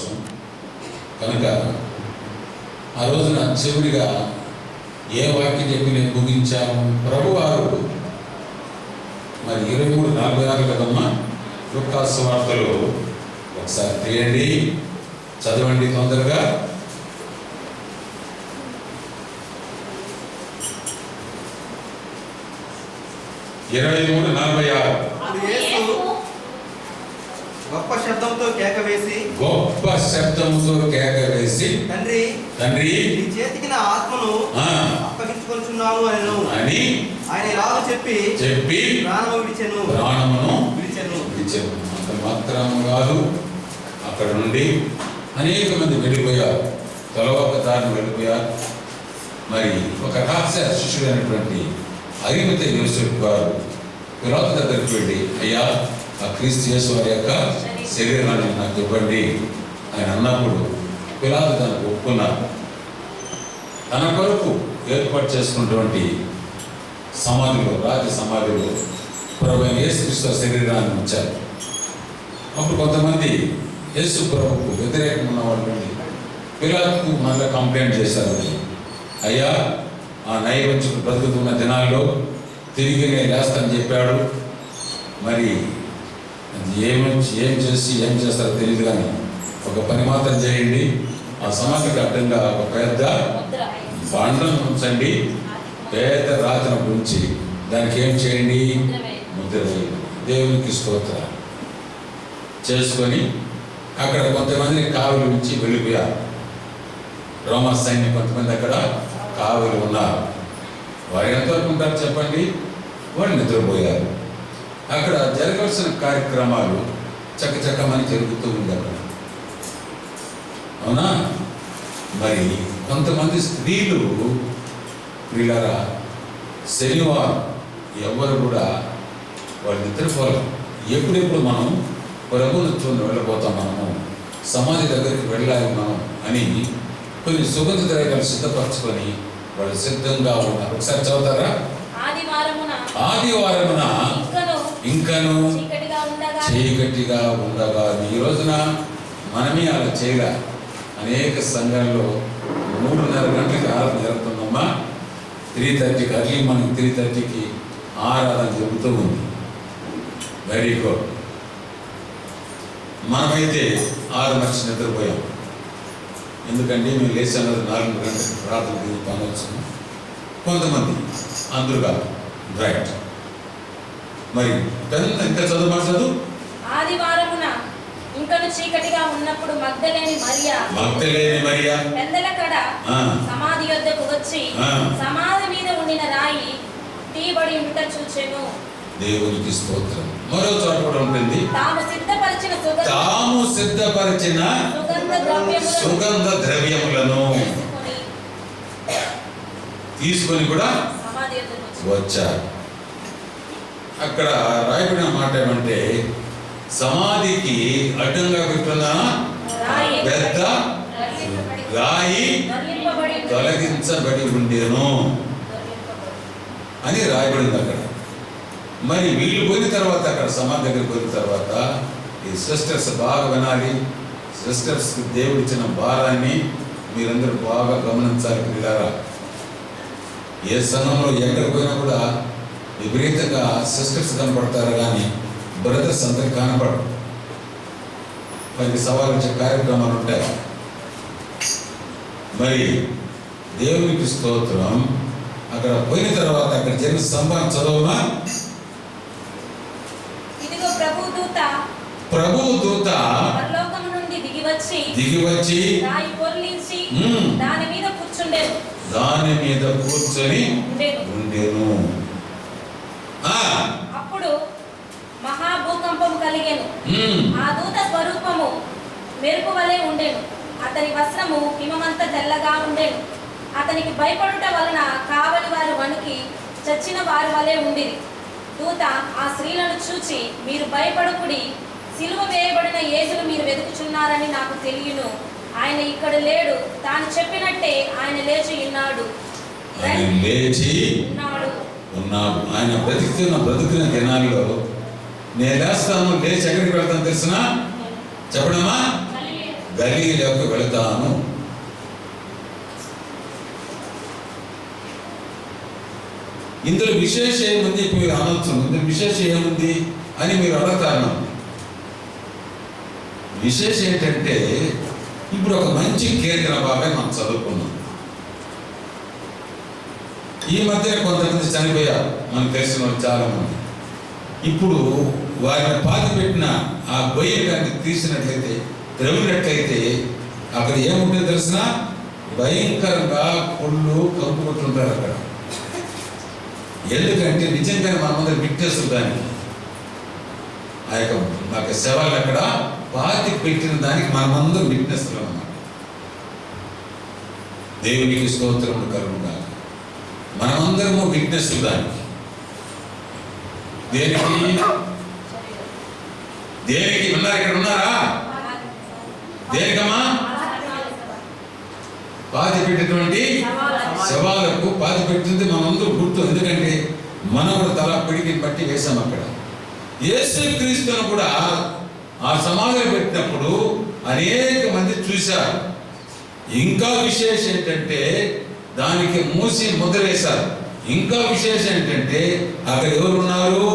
కోసం. కనుక ఆ రోజున చివరిగా ఏ వాక్యం చెప్పి నేను ముగించాను? ప్రభువారు మరి 23:46 కదమ్మా లూకా సువార్తలో ఒకసారి తీయండి, చదవండి తొందరగా. 23:46. గొప్ప శబ్దంతో కేక వేసి తండ్రి నీ చేతికి నా ఆత్మను అప్పగించుకొనుచున్నాను అని ఆయన ఇలాగ చెప్పి ప్రాణమును విడిచెను. అంత మాత్రం కాదు, అక్కడ నుండి అనేక మంది వెళ్ళిపోయారు, తలవక దారిని వెళ్ళిపోయారు. మరి ఒక రహస్య శిష్యుడైనటువంటి అరిమతై యోసేపు గారు పిలాతు దగ్గరికి వెళ్ళి, అయ్యా ఆ క్రీస్తు యేసు వారి యొక్క శరీరాన్ని నాకు ఇవ్వండి ఆయన అన్నప్పుడు పిలాతు దానికి ఒప్పుకున్నారు. తన కొరకు ఏర్పాటు చేసుకున్నటువంటి సమాధిలో, రాజ సమాధిలో ప్రభువైన యేసుక్రీస్తు శరీరాన్ని ఉంచారు. అప్పుడు కొంతమంది యేసు ప్రభువుకు వ్యతిరేకంగా ఉన్న వాళ్ళు పిలాతుకు మళ్ళీ కంప్లైంట్ చేశారు, అయ్యా ఆ నైవంచుడు బ్రతుకుతున్న దినాల్లో తిరిగి నేను లేస్తానని చెప్పాడు, మరి ఏం చేస్తారో తెలియదు, కానీ ఒక పని మాత్రం చేయండి, ఆ సమాధికి అడ్డంగా ఒక పెద్ద బండను ఉంచండి, పేద రాతను ఉంచి దానికి ఏం చేయండి, ముద్ర వేయండి. దేవునికి స్తోత్రం చేసుకొని అక్కడ కొంతమందిని కావలి నుంచి వెళ్ళిపోయారు. రోమా సైన్యం కొంతమంది అక్కడ కావలి ఉన్నారు. వారు ఎంతవరకు ఉంటారు చెప్పండి? వాళ్ళు నిద్రపోయారు. అక్కడ జరగాల్సిన కార్యక్రమాలు చక్కచక్కమని జరుగుతూ ఉంది అక్కడ, అవునా? మరి కొంతమంది స్త్రీలు ప్రియులారా శనివారం ఎవరు కూడా వాళ్ళు నిద్రపోవాలి. ఎప్పుడెప్పుడు మనం ప్రభువును చూడండి వెళ్ళిపోతాం, మనము సమాధి దగ్గరికి వెళ్ళాలి మనం అని కొన్ని సుగంధ ద్రవ్యాలు సిద్ధపరచుకొని వాళ్ళు సిద్ధంగా ఉన్నారు. ఒకసారి చదువుతారా? ఆదివారమున ఇంకను చీకటిగా ఉండగా. ఈ రోజున మనమే అలా చేయగా అనేక సంఘాల్లో 3:30 గంటలకి ఆరాధన జరుగుతుందమ్మా. 3:30కి అర్లీ మార్నింగ్ 3:30కి ఆరాధన జరుగుతూ ఉంది. Very good. మనమైతే 6 మనిషి నిద్రపోయాం. ఎందుకంటే మేము లేచాను 4 గంటలకు ప్రార్థన పనవచ్చు. కొంతమంది అందరూ కాదు, రైట్. మరి ఇంకా చదువు. ఆదివారమున ఇంకను చీకటిగా ఉన్నప్పుడు మగ్దలేని మరియా పెందలకడ సమాధి యొద్దకు వచ్చి సమాధి మీద ఉండిన రాయి తీయబడి ఉండుట చూచెను. దేవునికి స్తోత్రం. మరో చోట కూడా ఉంటుంది, తాము సిద్ధపరిచిన సుగంధ ద్రవ్యములను తీసుకొని కూడా వచ్చారు. అక్కడ రాయబడిన మాట ఏమంటే, సమాధికి అడ్డంగా పెట్టున్న పెద్ద రాయి తొలగించబడి ఉండేను అని రాయబడింది అక్కడ. మరి వీళ్ళు పోయిన తర్వాత, అక్కడ సమాధి దగ్గర పోయిన తర్వాత ఈ సిస్టర్స్ బాగా వినాలి. సిస్టర్స్కి దేవుడు ఇచ్చిన భారాన్ని మీరందరూ బాగా గమనించాలి పిల్లారా. ఏ సంఘంలో ఎక్కడ పోయినా కూడా విపరీతంగా సిస్టర్స్ కనపడతారు, కానీ బ్రదర్స్ అందరికి కనపడరు. మనకి సవాలు వచ్చే కార్యక్రమాలు ఉంటాయి. మరి దేవునికి స్తోత్రం. అక్కడ పోయిన తర్వాత అక్కడ జరిగిన సంభాషణ చదవమా. ప్రభువు దూత పరలోకము నుండి దిగివచ్చి రాయి పొర్లించి దాని మీద కూర్చొని ఉండేను. అప్పుడు మహాభూకంపము కలిగెను. ఆ దూత స్వరూపము మెరుపు వలె ఉండెను. అతని వస్త్రము హిమమంత తెల్లగా ఉండెను. అతనికి భయపడుట వలన కావలి వారు వణికి చచ్చిన వారి వలె ఉండిరి. దూత ఆ స్త్రీలను చూచి, మీరు భయపడకుడి, సిలువ వేయబడిన యేసును మీరు వెతుకుచున్నారని నాకు తెలియను. ఆయన ఇక్కడ లేడు, తాను చెప్పినట్టే ఆయన లేచి ఉన్నాడు. ఆయన బ్రతికిన దినాల్లో నేను లేస్తాను, లేచి ఎక్కడికి వెళ్తాను తెలిసిన చెప్పడమా? గలీలకు వెళతాను. ఇందులో విశేషం ఏముంది చెప్పి మీరు అనొచ్చు. ఇందులో విశేషం ఏముంది అని మీరు అడుగుతారు. విశేషం ఏంటంటే ఇప్పుడు ఒక మంచి కీర్తన భాగం మనం చదువుకున్నాం. ఈ మధ్య కొంతమంది చనిపోయారు, మనకు తెలిసిన వాళ్ళు చాలా మంది. ఇప్పుడు వారిని పాతి పెట్టిన ఆ గొయ్యి కానీ తీసినట్లయితే, త్రవ్వినట్లయితే అక్కడ ఏముంటుందో తెలిసిన భయంకరంగా కొళ్ళు కంపు కొట్టుంటారు అక్కడ. ఎందుకంటే నిజంగానే మనమందరం విట్టేస్తుంది దానికి. ఆ యొక్క శవాలు అక్కడ పాతి పెట్టిన దానికి మనమందరం విట్నెస్లు అన్నమాట. దేవునికి స్తోత్రము కలుగుగా. మనమందరము విట్నెస్లు దానికి. దేనికి ఉన్నారు? ఇక్కడ ఉన్నారా? దేనికమ్మా? పాతి పెట్టినటువంటి శవాలకు పాతి పెట్టింది మనందరూ గుర్తు. ఎందుకంటే మనం కూడా తల పిడికిని బట్టి వేసాం అక్కడ. యేసుక్రీస్తును కూడా ఆ సమాధిలో పెట్టినప్పుడు అనేక మంది చూశారు. ఇంకా విశేషం ఏంటంటే దానికి మూసి ముద్ర వేశారు. ఇంకా విశేషం ఏంటంటే అక్కడ ఎవరు ఉన్నారు?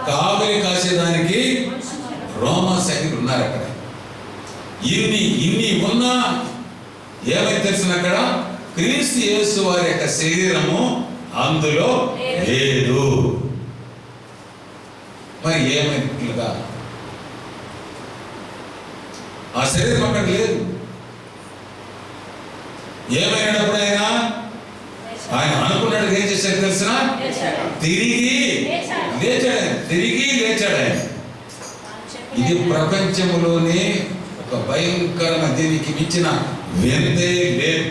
కావలి కాసేదానికి రోమా సైనికులు ఉన్నారు అక్కడ. ఇన్ని ఉన్నా ఏమైతే తెలిసిన అక్కడ క్రీస్తు యేసు వారి యొక్క శరీరము అందులో లేదు. మరి ఏమైనట్లుగా ఆ శరీరం అక్కడ లేదు. ఏమైనప్పుడు ఆయన అనుకున్నట్టుగా ఏం చేశాడు తెలిసిన? తిరిగి లేచాడు ఆయన. ఇది ప్రపంచంలోనే ఒక భయంకరమైన, దీనికి మించిన వింతే లేదు.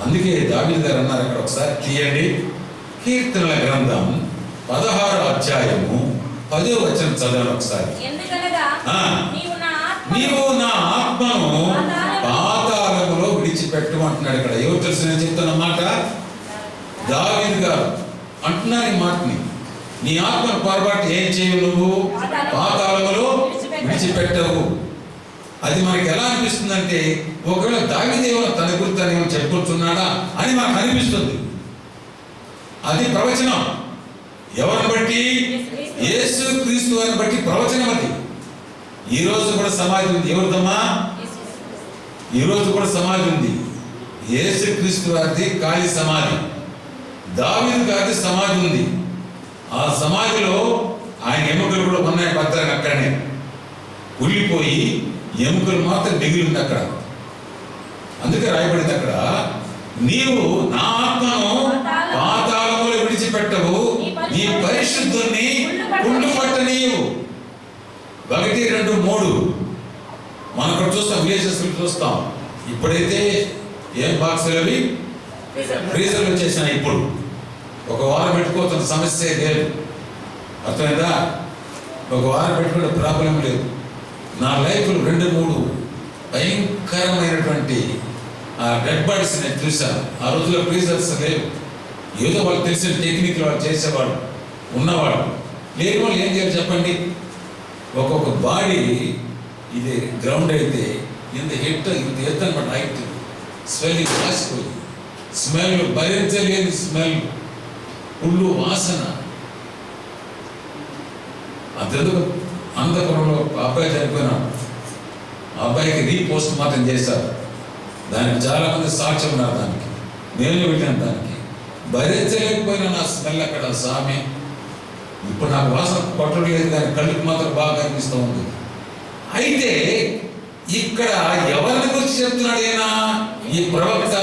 అందుకే దావీదు గారు అన్నారు అక్కడ, ఒకసారి తీయండి, కీర్తనల గ్రంథం 16వ అధ్యాయము 10వ వచనం చదవండి ఒకసారి. నీవు నా ఆత్మను పాతాళములో విడిచిపెట్టమంటున్నాడు ఇక్కడ. ఎవరు తెలుసు నేను చెప్తున్న మాట? దావీదు గారు అంటున్నారు ఈ మాటని. నీ ఆత్మను పొరపాటు ఏం చేయవు, నువ్వు పాతాళములో విడిచిపెట్టవు. అది మనకి ఎలా అనిపిస్తుందంటే ఒకవేళ దావీదేవుడు తన గురించి తను ఏమో చెప్పుకుంటున్నాడా అని మనకు అనిపిస్తుంది. అది ప్రవచనం. ఎవరిని బట్టి? యేసు క్రీస్తు వారిని బట్టి ప్రవచనం అది. ఈ రోజు కూడా సమాధి ఉంది. ఎవరిదమ్మా? ఈ రోజు కూడా సమాధి ఉంది. యేసు క్రీస్తు వారిది ఖాళీ సమాధి. దావీదు గారిది సమాధి ఉంది. ఆ సమాధిలో ఆయన ఎముకలు కూడా ఉన్నాయి భద్రంగా అక్కడనే. కుళ్ళిపోయి ఎముకలు మాత్రం మిగిలింది అక్కడ. అందుకే రాయబడింది అక్కడ, నీవు నా ఆత్మను పాతాళములో విడిచిపెట్టవు, నీ పరిశుద్ధుని కుళ్ళు పట్టనీయవు. 1, 2, 3 మనం ఇక్కడ చూస్తాం, విలేజెస్ చూస్తాం. ఇప్పుడైతే ఏం బాక్సులు అవి ఫ్రీజర్లు వచ్చేసినాయి. ఇప్పుడు ఒక వారం పెట్టుకోతున్న సమస్య లేదు. అర్థమైందా? ఒక వారం పెట్టుకునే ప్రాబ్లం లేదు. నా లైఫ్లో 2, 3 భయంకరమైనటువంటి డెడ్ బాడీస్ నేను చూశాను. ఆ రోజుల్లో ఫ్రీజర్స్ లేవు. ఏదో వాళ్ళు తెలిసిన టెక్నిక్లు వాళ్ళు చేసేవాడు, ఉన్నవాడు. లేని వాళ్ళు ఏం చేయాలి చెప్పండి? ఒక్కొక్క బాడీ ఇది గ్రౌండ్ అయితే ఇంత ఎత్తు అనమాట, హైట్, స్మెల్లింగ్ రాసిపోయి, స్మెల్ భరించలేని స్మెల్, పుల్లు వాసన. అంతెందుకు అనంతపురంలో అబ్బాయి చనిపోయినాడు. అబ్బాయికి రీపోస్ట్ మార్టం చేశారు. దానికి చాలామంది సాక్ష్యం ఉన్నారు. దానికి నేను వెళ్ళాను. దానికి భరించలేకపోయినా నా స్మెల్ అక్కడ సామె. ఇప్పుడు నాకు వాసన పట్టడం లేదు, కానీ కళ్ళకి మాత్రం బాగా కనిపిస్తూ ఉంది. అయితే ఇక్కడ ఎవరిని గురించి చెప్తున్నాడు ఈయన? ఈ ప్రవక్త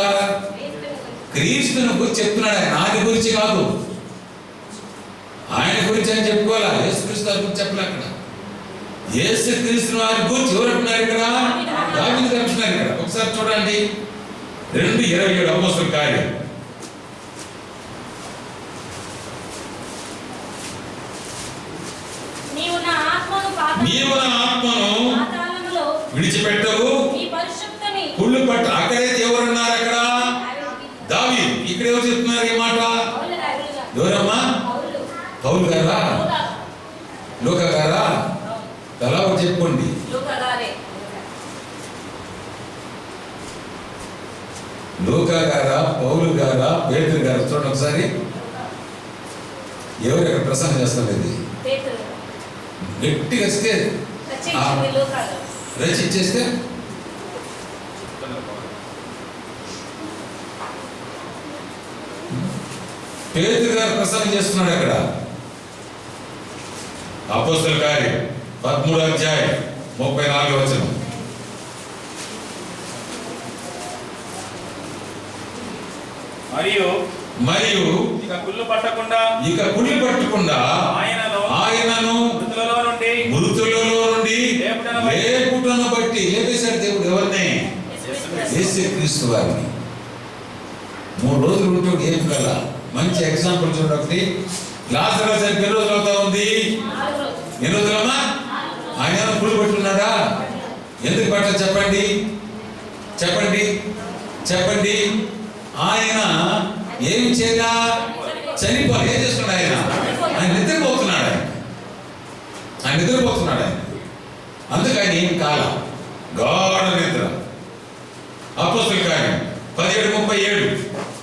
క్రీస్తుని గురించి చెప్తున్నాడు. ఆయన నాది గురించి కాదు, ఆయన గురించి ఆయన చెప్పుకోవాలా. యేసుక్రీస్తు వారి గురించి చెప్పలే అక్కడ. యేసుక్రీస్తు వారి గురించి ఎవరు అంటున్నారు ఇక్కడ? దావీదు గారు అంటున్నారు ఇక్కడ. ఒకసారి చూడండి, 2:27 అపోస్తలుల కార్యం. నీవు నా ఆత్మను విడిచిపెట్టవు, కుళ్ళు పట్ట. అక్కడైతే ఎవరున్నారు? అక్కడ దావీదు. ఇక్కడ ఎవరు చెప్తున్నారు ఈ మాట? ఎవరమ్మా? పౌలు గారా? లూకా గారా? ఎలా చెప్పండి. లూకా గారా, పౌలు గారా, పేతురు గారా? చూడండి ఒకసారి. ఎవరు ఎక్కడ ప్రసంగం చేస్తారు? ఇది గట్టిగా వస్తే రచించేస్తే పేతురు గారు ప్రసంగం చేస్తున్నాడు అక్కడ. అపోస్తల కార్యం 13వ అధ్యాయం 34వ వచనం. మరియు ఇక కుళ్ళు పట్టకుండా ఆయనను మృతులలో నుండి లేపుటను బట్టి లేపేశాడు దేవుడు. ఎవరిని? యేసుక్రీస్తు వారిని. 3 రోజులు ఉంటాడు. ఏం కదా మంచి ఎగ్జాంపుల్ చూడండి. లాజరు ఎన్ని రోజులు అవుతా ఉంది? ఎన్ని రోజులమ్మా? ఆయన కుళ్ళు పట్టుకున్నాడా? ఎందుకు పట్ట చెప్పండి, చెప్పండి, చెప్పండి. ఆయన ఏమి చేయగా చనిపోవాలి. ఏం చేస్తున్నాడు ఆయన? ఆయన నిద్రపోతున్నాడు. ఆయన నిద్రపోతున్నాడు. ఆయన అందుకని ఏం కాల గాఢ నిద్ర. అపోస్తల కార్యం 17:37,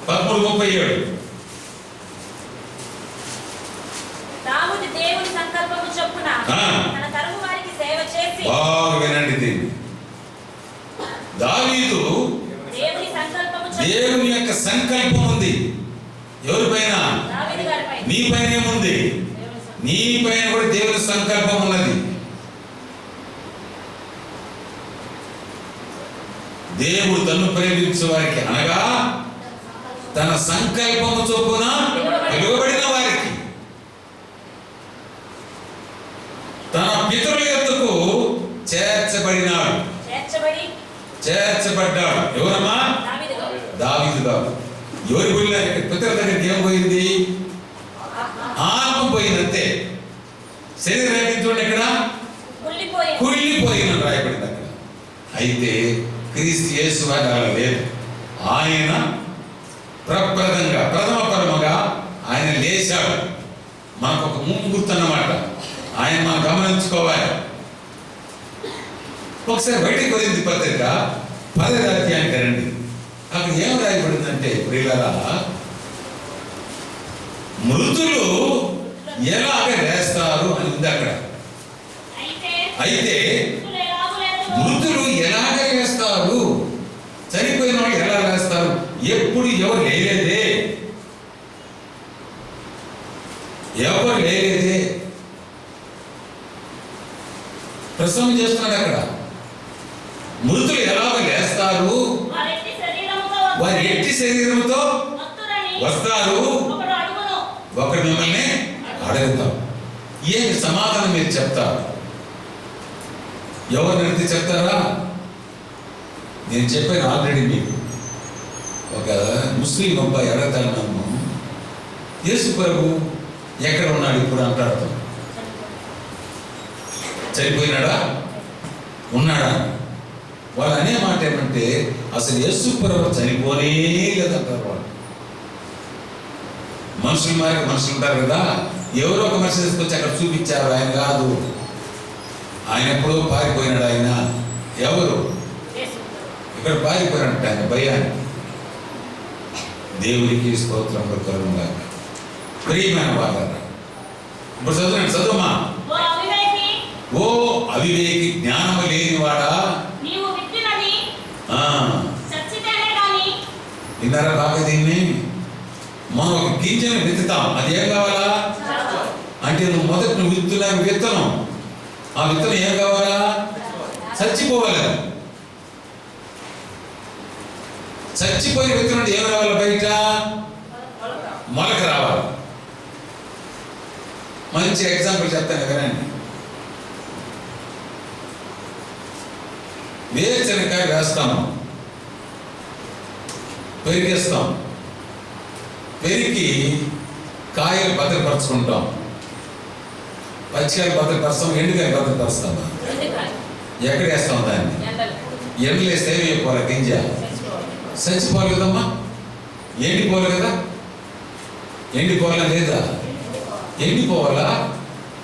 13:37. దావీదు దేవుని సంకల్పము చొప్పున తన తరము వారికి సేవ చేసి. బాగా వినండి దీన్ని. దావీదు దేవుని యొక్క సంకల్పం ఉంది. ఎవరిపైన? నీ పైన ఏముంది? నీ పైన కూడా దేవుని సంకల్పం ఉన్నది. దేవుడు తన్ను ప్రేమించే వారికి, అనగా తన సంకల్పము చొప్పున పిలువబడిన వారికి, తన పితరుల యొద్దకు చేర్చబడినాడు. చేర్చబడ్డాడు. ఎవరమ్మా? దావీదు గారు. ఎవరి పోయినా పితరుల దగ్గరికి ఏం పోయింది? ఆత్మ పోయిందంతే. శరీరం చూడండి ఎక్కడ కుళ్ళిపోయిన రాయబడింది అక్కడ. అయితే క్రీస్తు యేసు వారి అలా లేదు. ఆయన ప్రథమ పరముగా ఆయన లేచాడు. మనకు ఒక ముంగుర్తు అన్నమాట. ఆయన మనం గమనించుకోవాలి. ఒకసారి బయటికి కొరింథీ పత్రిక 10వ అధ్యాయానికి రండి. అక్కడ ఏం రాయబడిందంటే, ప్రియులారా, మృతులు ఎలాగ లేస్తారు అని ఉంది అక్కడ. అయితే మృతులు ఎలాగ లేస్తారు? చనిపోయిన వాళ్ళు ఎలా లేస్తారు? ఎప్పుడు ఎవరు లేలేదే, ఎవరు లేలేదే. ప్రసంగం చేస్తున్నాడు అక్కడ. మృతులు ఎలాగ లేస్తారు? వారి ఎట్టి శరీరంతో వస్తారు. ఒకరు మిమ్మల్ని అడుగుతాం. ఏమి సమాధానం మీరు చెప్తారు? ఎవరు నడితే చెప్తారా? నేను చెప్పాను ఆల్రెడీ మీకు. ఒక ముస్లిం అబ్బాయి అడుగుతాను నన్ను, యేసు ప్రభు ఎక్కడ ఉన్నాడు ఇప్పుడు అంటాడు. చనిపోయినాడా, ఉన్నాడా? వాళ్ళు అనే మాట ఏమంటే, అసలు యేసు ప్రభు చనిపోనే లేదంటారు వాళ్ళు. మనుషులు ఉంటారు కదా, ఎవరో ఒక మనిషి తీసుకొచ్చి అక్కడ చూపించారు. ఆయన కాదు, ఆయన ఎప్పుడో పారిపోయినాడు. ఆయన ఎవరు? ఇక్కడ పారిపోయినట్టు ఆయన భయానికి. దేవునికి స్తోత్రం కలుగుగా. ప్రియమైన వారు ఇప్పుడు చదువుమా. ఓ అవివేకి, జ్ఞానము లేనివాడా, విన్నారా బాగా దీన్ని? మనం ఒక గింజను విత్తుతాం. అది ఏం కావాలా అంటే, నువ్వు విత్తున్నా విత్తనం, ఆ విత్తనం ఏం కావాలా? చచ్చిపోవాలి. చచ్చిపోయిన విత్తనం ఏం రావాలి? బయట మొలక రావాలి. మంచి ఎగ్జాంపుల్ చెప్తాను కదండి. వేరుశనగకాయ వేస్తాము, పెరిగేస్తాం. పెరిగి కాయలు భద్రపరచుకుంటాం. పచ్చికాయలు భద్రపరుస్తాం, ఎండుకాయలు భద్రపరుస్తామా? ఎక్కడ వేస్తాం దాన్ని? ఎండలు వేస్తే ఏమైపోవాలి? గింజ చచ్చిపోవాలి కదమ్మా, ఎండిపోవాలి కదా. ఎండిపోవాలా లేదా? ఎండిపోవాలా.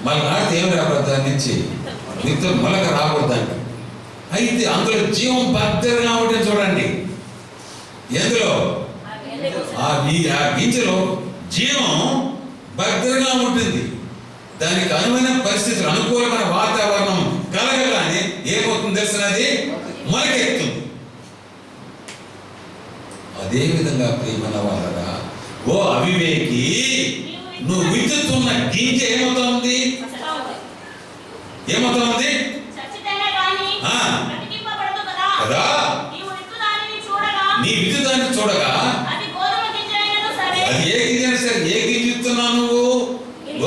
మళ్ళీ నాటితే ఏమి రాకూడదు దాని నుంచి? విత్తనం మొలక రాకూడదండి. అయితే అందులో జీవం భద్రంగా ఉంటుంది. చూడండి, ఎందులో? ఆ గింజలో జీవం భద్రంగా ఉంటుంది. దానికి అనువైన పరిస్థితులు, అనుకూలమైన వాతావరణం కలగగానే ఏమవుతుంది తెలిసినది మొలకెత్తుంది. అదేవిధంగా ప్రియమైన వాళ్ళరా, ఓ అవివేకి, నువ్వు విత్తుతున్న గింజ ఏమవుతుంది? ఏమవుతుంది కదా? నీ విత్తుదాన్ని చూడగా అది ఏ గింజ అయినా సరే, ఏ గింజ విత్తున్నావు నువ్వు?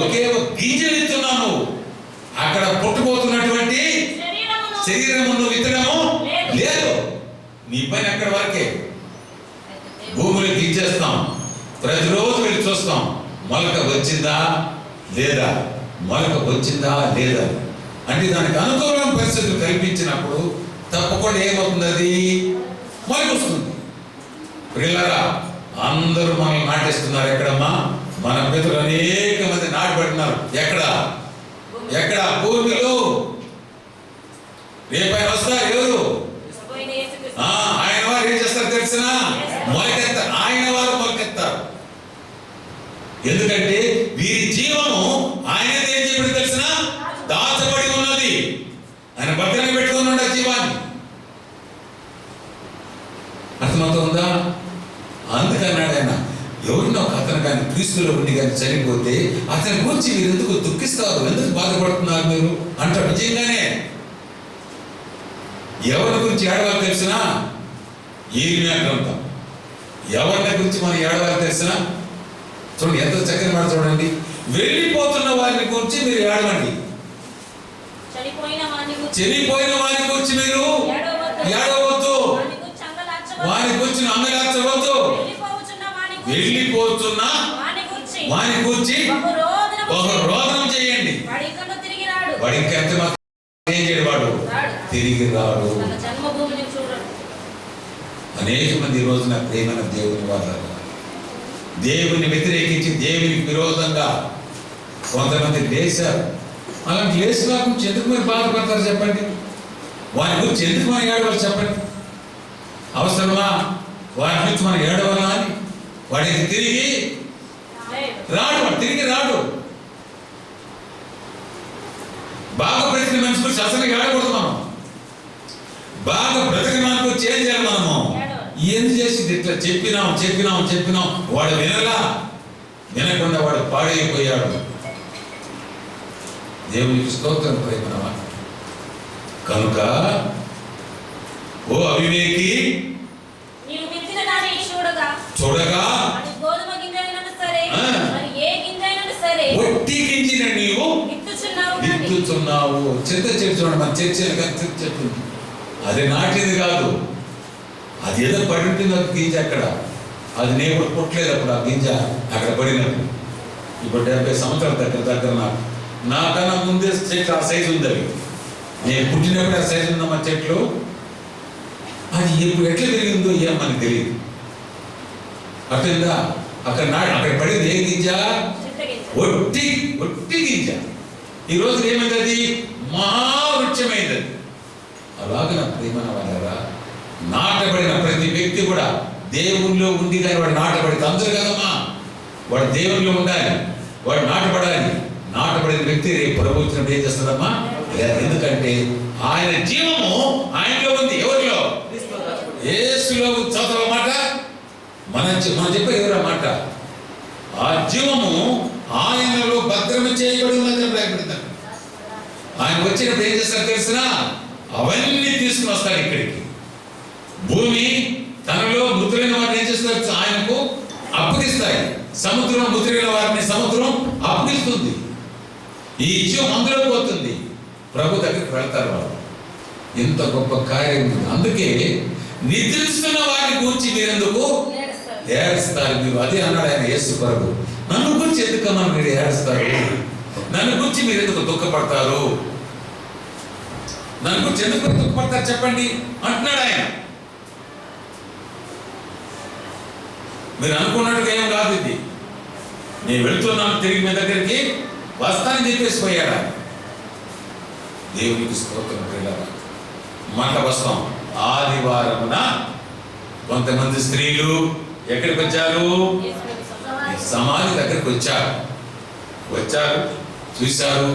ఒకే ఒక గింజ విత్తున్నావు నువ్వు. అక్కడ పుట్టుకోతున్నటువంటి శరీరము నువ్వు విత్తడము లేదు. నీ పని అక్కడ వరకే. భూమిలో గింజేస్తాం, ప్రతిరోజు వెళ్ళి చూస్తాం మొలక వచ్చిందా లేదా, మొలక వచ్చిందా లేదా. అంటే దానికి అనుకూలమైన పరిస్థితులు కల్పించినప్పుడు తప్పకుండా ఏమవుతుంది? అది మొలక వస్తుంది. పిల్లరా, అందరూ మనల్ని నాటిస్తున్నారు. ఎక్కడమ్మా? మన పితరులు అనేక మంది నాటబడినారు. ఎక్కడ? ఎక్కడ? భూమిలో. రేపైన వస్తారు ఎవరు? ఆయన వారు ఏం చేస్తారు తెలిసిన? మొలకెత్తారు. ఆయన వారు మొలకెత్తారు. ఎందుకంటే వీరి జీవము ఆయన ఏం చెప్పి తెలిసిన? దాచబడి ఉన్నది. ఆయన భద్రంగా పెట్టుకున్నాడు ఆ జీవాన్ని. అర్థమవుతుందా? అందుకన్నాడు ఆయన, ఎవరినో ఒక అతను కానీ క్రీస్తులో ఉండి కానీ చనిపోతే అతని గురించి మీరు ఎందుకు దుఃఖిస్తారు, ఎందుకు బాధపడుతున్నారు మీరు అంటాడు. నిజంగానే ఎవరి గురించి ఏడవాలి తెలిసినా? ఇర్మియా గ్రంథం. ఎవరిని గురించి మనం ఏడవాలి తెలిసినా? చూడండి ఎంత చక్కని మాట చూడండి. వెళ్ళిపోతున్న వారిని గురించి మీరు ఏడవండి, చనిపోయిన వారి గురించి మీరు ఏడవద్దు, వారి గురించి అంగలార్చవద్దు. వెళ్ళిపోతున్న వాని గురించి బహురోదనం చేయండి. వాడి ఇంకెంత ఏం చేయడు, వాడు తిరిగి రాడు. అనేక మంది ఈ రోజున ప్రేమైన దేవుని వాళ్ళ దేవుని వ్యతిరేకించి దేవునికి విరోధంగా కొంతమంది లేచారు. అలాంటి లేచిన వారి గురించి ఎందుకు మీరు బాధపడతారు చెప్పండి? వారి గురించి ఎందుకు మనం ఏడవాలి చెప్పండి? అవసరమా వారి గురించి మనం ఏడవాలా అని? వాడికి తిరిగి రాడు, వాడు తిరిగి రాడు. బాగా బ్రతికిన మనిషి గురించి అసలు ఏడకూడదు మనం. బాగా బ్రతికిన మనిషి గురించి ఏం చేయాలి మనము? ఏం చేసింది? ఇట్లా చెప్పినాం వాడు వినలా. వినకుండా వాడు పాడైపోయాడు. దేవునికి స్తోత్రం ప్రేమనవా. కనుక ఓ అవివేకి, చూడగా ఒట్టి గింజన నీవు విత్తుచున్నావు. చింత చెట్టు చూడండి, మన చర్చ చెట్టు అది నాటింది కాదు, అది ఏదో పడి ఉంటుంది ఒక గింజ అక్కడ. అది నేను పుట్టలేదు అప్పుడు ఆ గింజ అక్కడ పడినట్టు. ఇప్పుడు 70 సంవత్సరాల దగ్గర నాకన్నా ముందే చెట్లు ఆ సైజు ఉంది. అవి నేను పుట్టినప్పుడు ఆ సైజు ఉందమ్మా చెట్లు. అది ఇప్పుడు ఎట్లా పెరిగిందో ఏం మనకు తెలియదు. అట్లా అక్కడ పడింది ఏ గింజ? ఒట్టి గింజ. ఈ రోజు ఏమైంది? అది మహావృక్షమైంది. అలాగే నా ప్రేమన వాళ్ళరా, నాటబడిన ప్రతి వ్యక్తి కూడా దేవుల్లో ఉంది. కానీ వాడు నాటబడి అందరు కదమ్మా, వాడు దేవుల్లో ఉండాలి, వాడు నాటబడాలి. నాటబడిన వ్యక్తి రేపు ప్రభుత్వం ఏం చేస్తాడమ్మా? ఎందుకంటే ఆయన జీవము ఆయనలో ఉంది. ఎవరిలో? యేసులో చదవమాట. మనం చెప్పే ఎవరు మాట? ఆ జీవము ఆయనలో భద్రము చేయబడి ఉన్నదని రాయబడింది. ఆయన వచ్చినప్పుడు ఏం చేస్తారు తెలిసిన? అవన్నీ తీసుకుని వస్తాడు ఇక్కడికి. భూమి తనలో మృతులైన వారిని ఏం చేస్తారు? ఆయనకు అప్పగిస్తాయి. సముద్రం మృతులైన వారిని సముద్రం అప్పగిస్తుంది. ఈ జీవం అందులో పోతుంది, ప్రభు దగ్గరికి వెళ్తారు వాళ్ళు. ఎంత గొప్ప కార్యం. అందుకే నిద్రిస్తున్న వారిని గురించి మీరెందుకు ఏడుస్తారు? మీరు అదే అన్నాడు ఆయన యేసు ప్రభు. నన్ను గురించి ఎందుకన్నా మీరు ఏడుస్తారు? నన్ను గురించి మీరు ఎందుకు దుఃఖపడతారు? నన్ను గురించి ఎందుకు దుఃఖపడతారు చెప్పండి అంటున్నాడు ఆయన. మీరు అనుకున్నట్టుగా ఏం కాదు ఇది. నేను వెళ్తున్నాను తిరిగి మీ దగ్గరికి వస్తానని చెప్పేసి పోయాడా? దేవునికి స్తోత్రం. పిల్లరా, మళ్ళా వస్తాం. ఆదివారమున కొంతమంది స్త్రీలు ఎక్కడికి వచ్చారు? సమాధి దగ్గరికి వచ్చారు, చూశారు,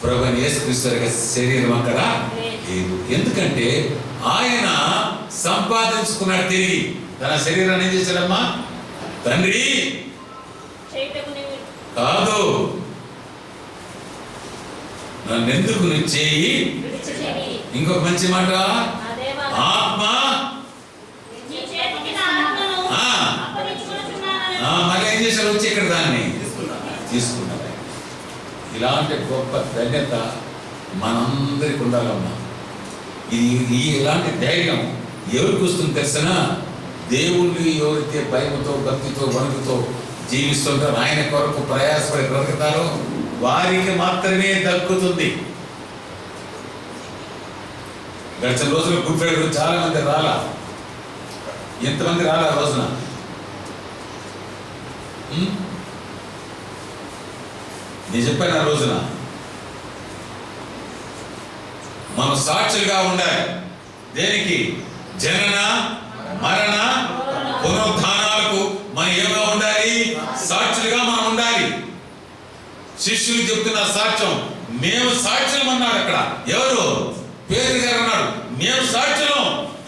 ప్రభువైన యేసుక్రీస్తు యొక్క శరీరం అక్కడ లేదు. ఎందుకంటే ఆయన సంపాదించుకున్నాడు తిరిగి. తన శరీరాన్ని ఏం చేశాడమ్మా? తండ్రి కాదు, నన్నెందుకు నువ్వు చేయి. ఇంకొక మంచి మాట, ఆత్మ మళ్ళీ ఏం చేశారు? వచ్చి ఇక్కడ దాన్ని తీసుకున్నారు. ఇలాంటి గొప్ప ధన్యత మనందరికి ఉండాలమ్మా. ఇది ఇలాంటి ధైర్యం ఎవరికి వస్తుంది తెలిసినా? దేవుళ్ళు ఎవరైతే భయంతో, భక్తితో, వణుకుతో జీవిస్తుంటారో, ఆయన కొరకు ప్రయాసపడి బ్రతుకుతారో వారికి మాత్రమే దక్కుతుంది. గడిచిన రోజులు గుడ్ ఫ్రైడే చాలా మంది రాలా. ఎంతమంది రాలా రోజున? నేను చెప్పాను, ఆ రోజున మనం సాక్షులుగా ఉండాలి. దేనికి? జనన, మరణ, పునరుద్ధానాలకు మనం ఏమో ఉండాలి? సాక్షులుగా మనం ఉండాలి. శిష్యులు చెప్తున్న సాక్ష్యం, మేము సాక్ష్యం అన్నాడు. అక్కడ ఎవరు? పేతురు గారు అన్నాడు, మేము సాక్ష్యం.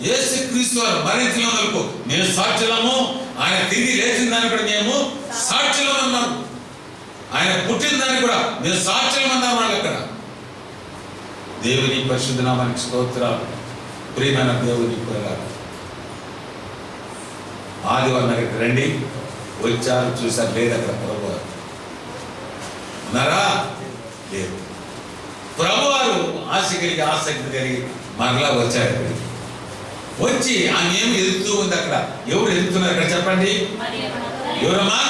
యేసుక్రీస్తు వారు మరణించినందుకు మేము సాక్ష్యము, ఆయన తిరిగి లేచిన దాన్ని కూడా మేము సాక్ష్యం అన్నాం, ఆయన పుట్టిన దాన్ని కూడా మేము సాక్ష్యం అన్నాం. వాళ్ళు అక్కడ దేవుని పరిశుద్ధ నామానికి స్తోత్రాలు. ప్రియమైన దేవుని పిల్లలారా, ఆదివారం దగ్గరికి రండి. వచ్చారు, చూసారు, లేదు అక్కడ ప్రభు ఉన్నారా? లేదు. ప్రభువారు ఆశ కలిగి, ఆసక్తి కలిగి మరలా వచ్చారు. వచ్చి ఆమె ఏమి ఎదుగుతూ ఉంది అక్కడ. ఎవరు ఎదుగుతున్నారు అక్కడ చెప్పండి? ఎవరమ్మా?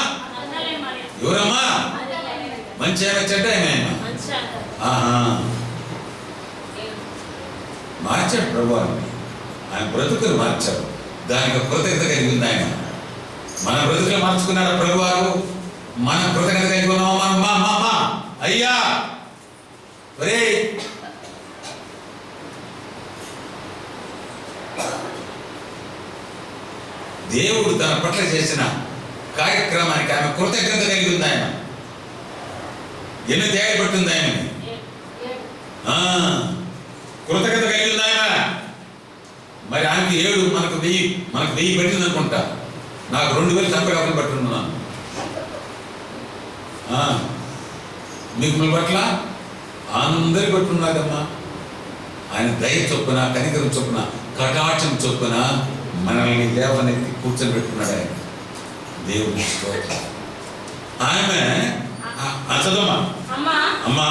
ఎవరమ్మా? మంచి ఆయన, చెడ్డ ఆయన? మార్చాడు ప్రభువారు. ఆయన బ్రతుకులు మార్చాడు. దానికి కృతజ్ఞత కలిగి ఉంది ఆయన. మన బ్రతుకులు మార్చుకున్నాడు ప్రభువారు. మన కృతజ్ఞత కలిగి ఉన్నాము. మా అయ్యా, ఒరే దేవుడు తన పట్ల చేసిన కార్యక్రమానికి ఆమె కృతజ్ఞత కలిగి ఉంది. ఆయన ఎన్ని తేగబట్టింది ఆయనని? కృతజ్ఞత కలిగి ఉంది ఆయన. మరి ఆయనకి 7, మనకు 1000 పెట్టింది అనుకుంటా. నాకు 2000 సంపేకాలను పట్టున్నాను. మీకు మన పట్ల అందరి పట్టున్నాడమ్మా. ఆయన దయ చొప్పున, కనికరం చొప్పున, కటాక్షం చొప్పున మనల్ని దేవానికి కూర్చొని పెట్టుకున్నాడు ఆయన. దేవుని స్తోత్రం. ఆమె చదవమ్మా. అమ్మా,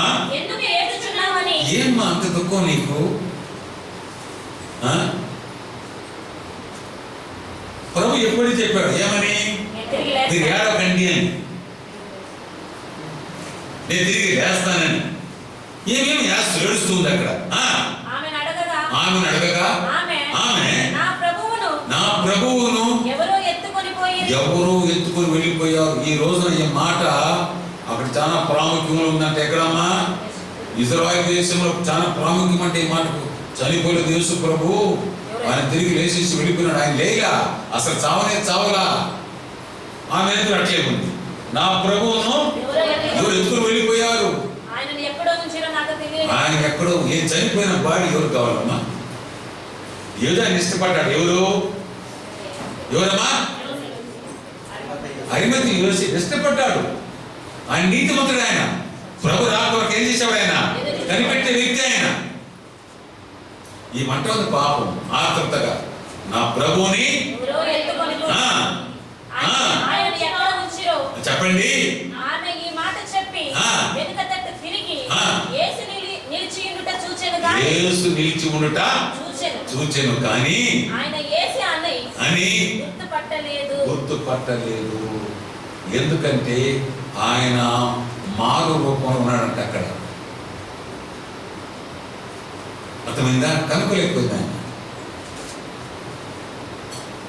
ఏమ్మా అంత దుఃఖం నీకు? ప్రభు ఎప్పుడు చెప్పాడు ఏమని? మీరు ఏడవకండి అని, నేను తిరిగి లేస్తానని. ఏమేమి ఏడుస్తుంది అక్కడ. ఆమెను అడగగా ఆమె నా ప్రభువును ఎవరో ఎత్తుకొని వెళ్ళిపోయారు. ఈ రోజున ఈ మాట అక్కడ చాలా ప్రాముఖ్యంగా ఉందంటే ఎక్కడమ్మా? ఇజ్రాయెల్ దేశంలో చాలా ప్రాముఖ్యం. అంటే ఈ మాటకు చనిపోలేదు యేసు ప్రభు. ఆయన తిరిగి లేచేసి వెళ్ళిపోయినాడు. ఆయన లేగా అసలు చావలా. ఆమె ఎందుకు అట్లే ఉంది. నా ప్రభువును ఎవరు ఎత్తుకొని వెళ్ళిపోయారు. ఆయన ఎక్కడో ఏం చనిపోయిన బాడీ ఎవరు కావాలమ్మా? ఏదో ఆయన ఇష్టపడ్డాడు. ఎవరమ్మా? అరిమతి యోసేపు ఇష్టపడ్డాడు. ఆయన నీతిమంతుడు. ఆయన ప్రభు రాకొరకు ఏం చేసేవాడు? ఆయన కనిపెట్టే వ్యక్తి. ఆయన ఈ మంట ఉంది పాపం ఆతృతగా. నా ప్రభువుని చెప్పండి. యేసు నిలిచి ఉండుట చూచెను కానీ అని గుర్తుపట్టలేదు. ఎందుకంటే ఆయన మారు రూపంలో ఉన్నాడంట అక్కడ. అర్థమైందా? కనుకోలేకపోయింది ఆయన.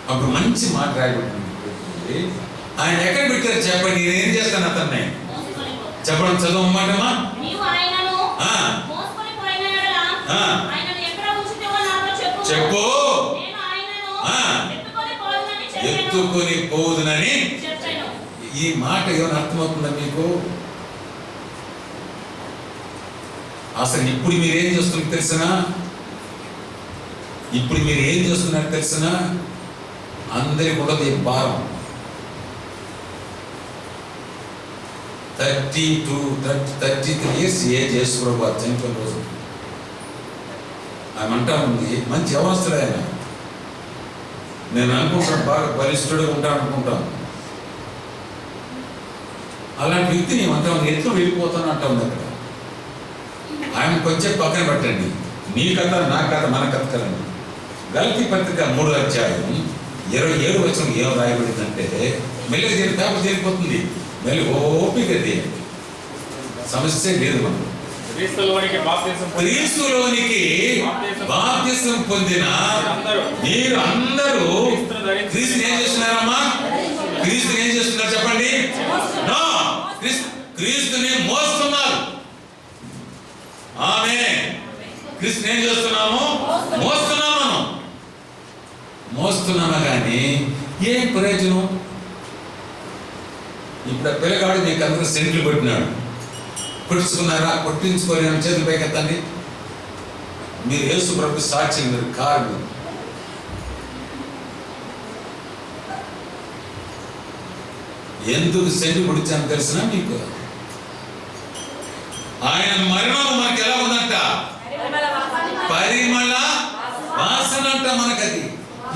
అప్పుడు మంచి మాట రాయబడుతుంది. ఆయన ఎక్కడ పెట్టారు చెప్పండి, నేనేం చేస్తాను అతన్ని చెప్పడం. చదవమాటమా? చెప్పు. ఎత్తుకొని పోదునని. ఈ మాట ఏమైనా అర్థమవుతుందా మీకు? అసలు ఇప్పుడు మీరేం చేస్తున్నారు తెలిసినా? ఇప్పుడు మీరు ఏం చేస్తున్నారు తెలిసినా? అందరికి ఉండదు ఈ భారం. 33 years ఏజ్ చేసుకోవడం చనిపోయిన రోజు ఆయన అంటా ఉంది. మంచి అవస్థలు ఆయన. నేను అనుకుంటాను బాగా బలిష్ఠుడిగా ఉంటాను అనుకుంటాను. అలాంటి వ్యక్తిని ఏమంటా ఉంది, ఎత్తులో వెళ్ళిపోతాను అంటా ఉంది అక్కడ. ఆయన కొంచెం పక్కన పెట్టండి. నీ కథ నా కథ మన కథ కదండి. గల్తీ పత్రిక 3వ అధ్యాయం 27వ వచనం ఏం రాయబడిందంటే, మెల్లిగా పేపర్ చేరిపోతుంది, మళ్ళీ ఓపిక సమస్య లేదు. మనం క్రీస్తులోనికి బాప్తిసం పొందిన మీరు అందరూ క్రీస్తుని ఏం చేస్తున్నారమ్మా? క్రీస్తుని ఏం చేస్తున్నారు చెప్పండి? క్రీస్తుని మోస్తున్నారు. ఆమేన్. క్రీస్తుని ఏం చేస్తున్నాము? మోస్తున్నాము. మనం మోస్తున్నామా కానీ ఏం ప్రయోజనం? ఇప్పుడు పిల్లగాడు మీకు అందరూ సెంట్లు కొట్టినాడు. కొట్టించుకున్నారా? కొట్టించుకోలేని చేతులు పైకెత్తండి. మీరు యేసు ప్రభు సాక్ష్యం, మీరు కారు. ఎందుకు సెంటు కొట్టించాను తెలిసినా మీకు? ఆయన మరణం మనకి ఎలా ఉందంట? పరిమళ వాసన అంట మనకది.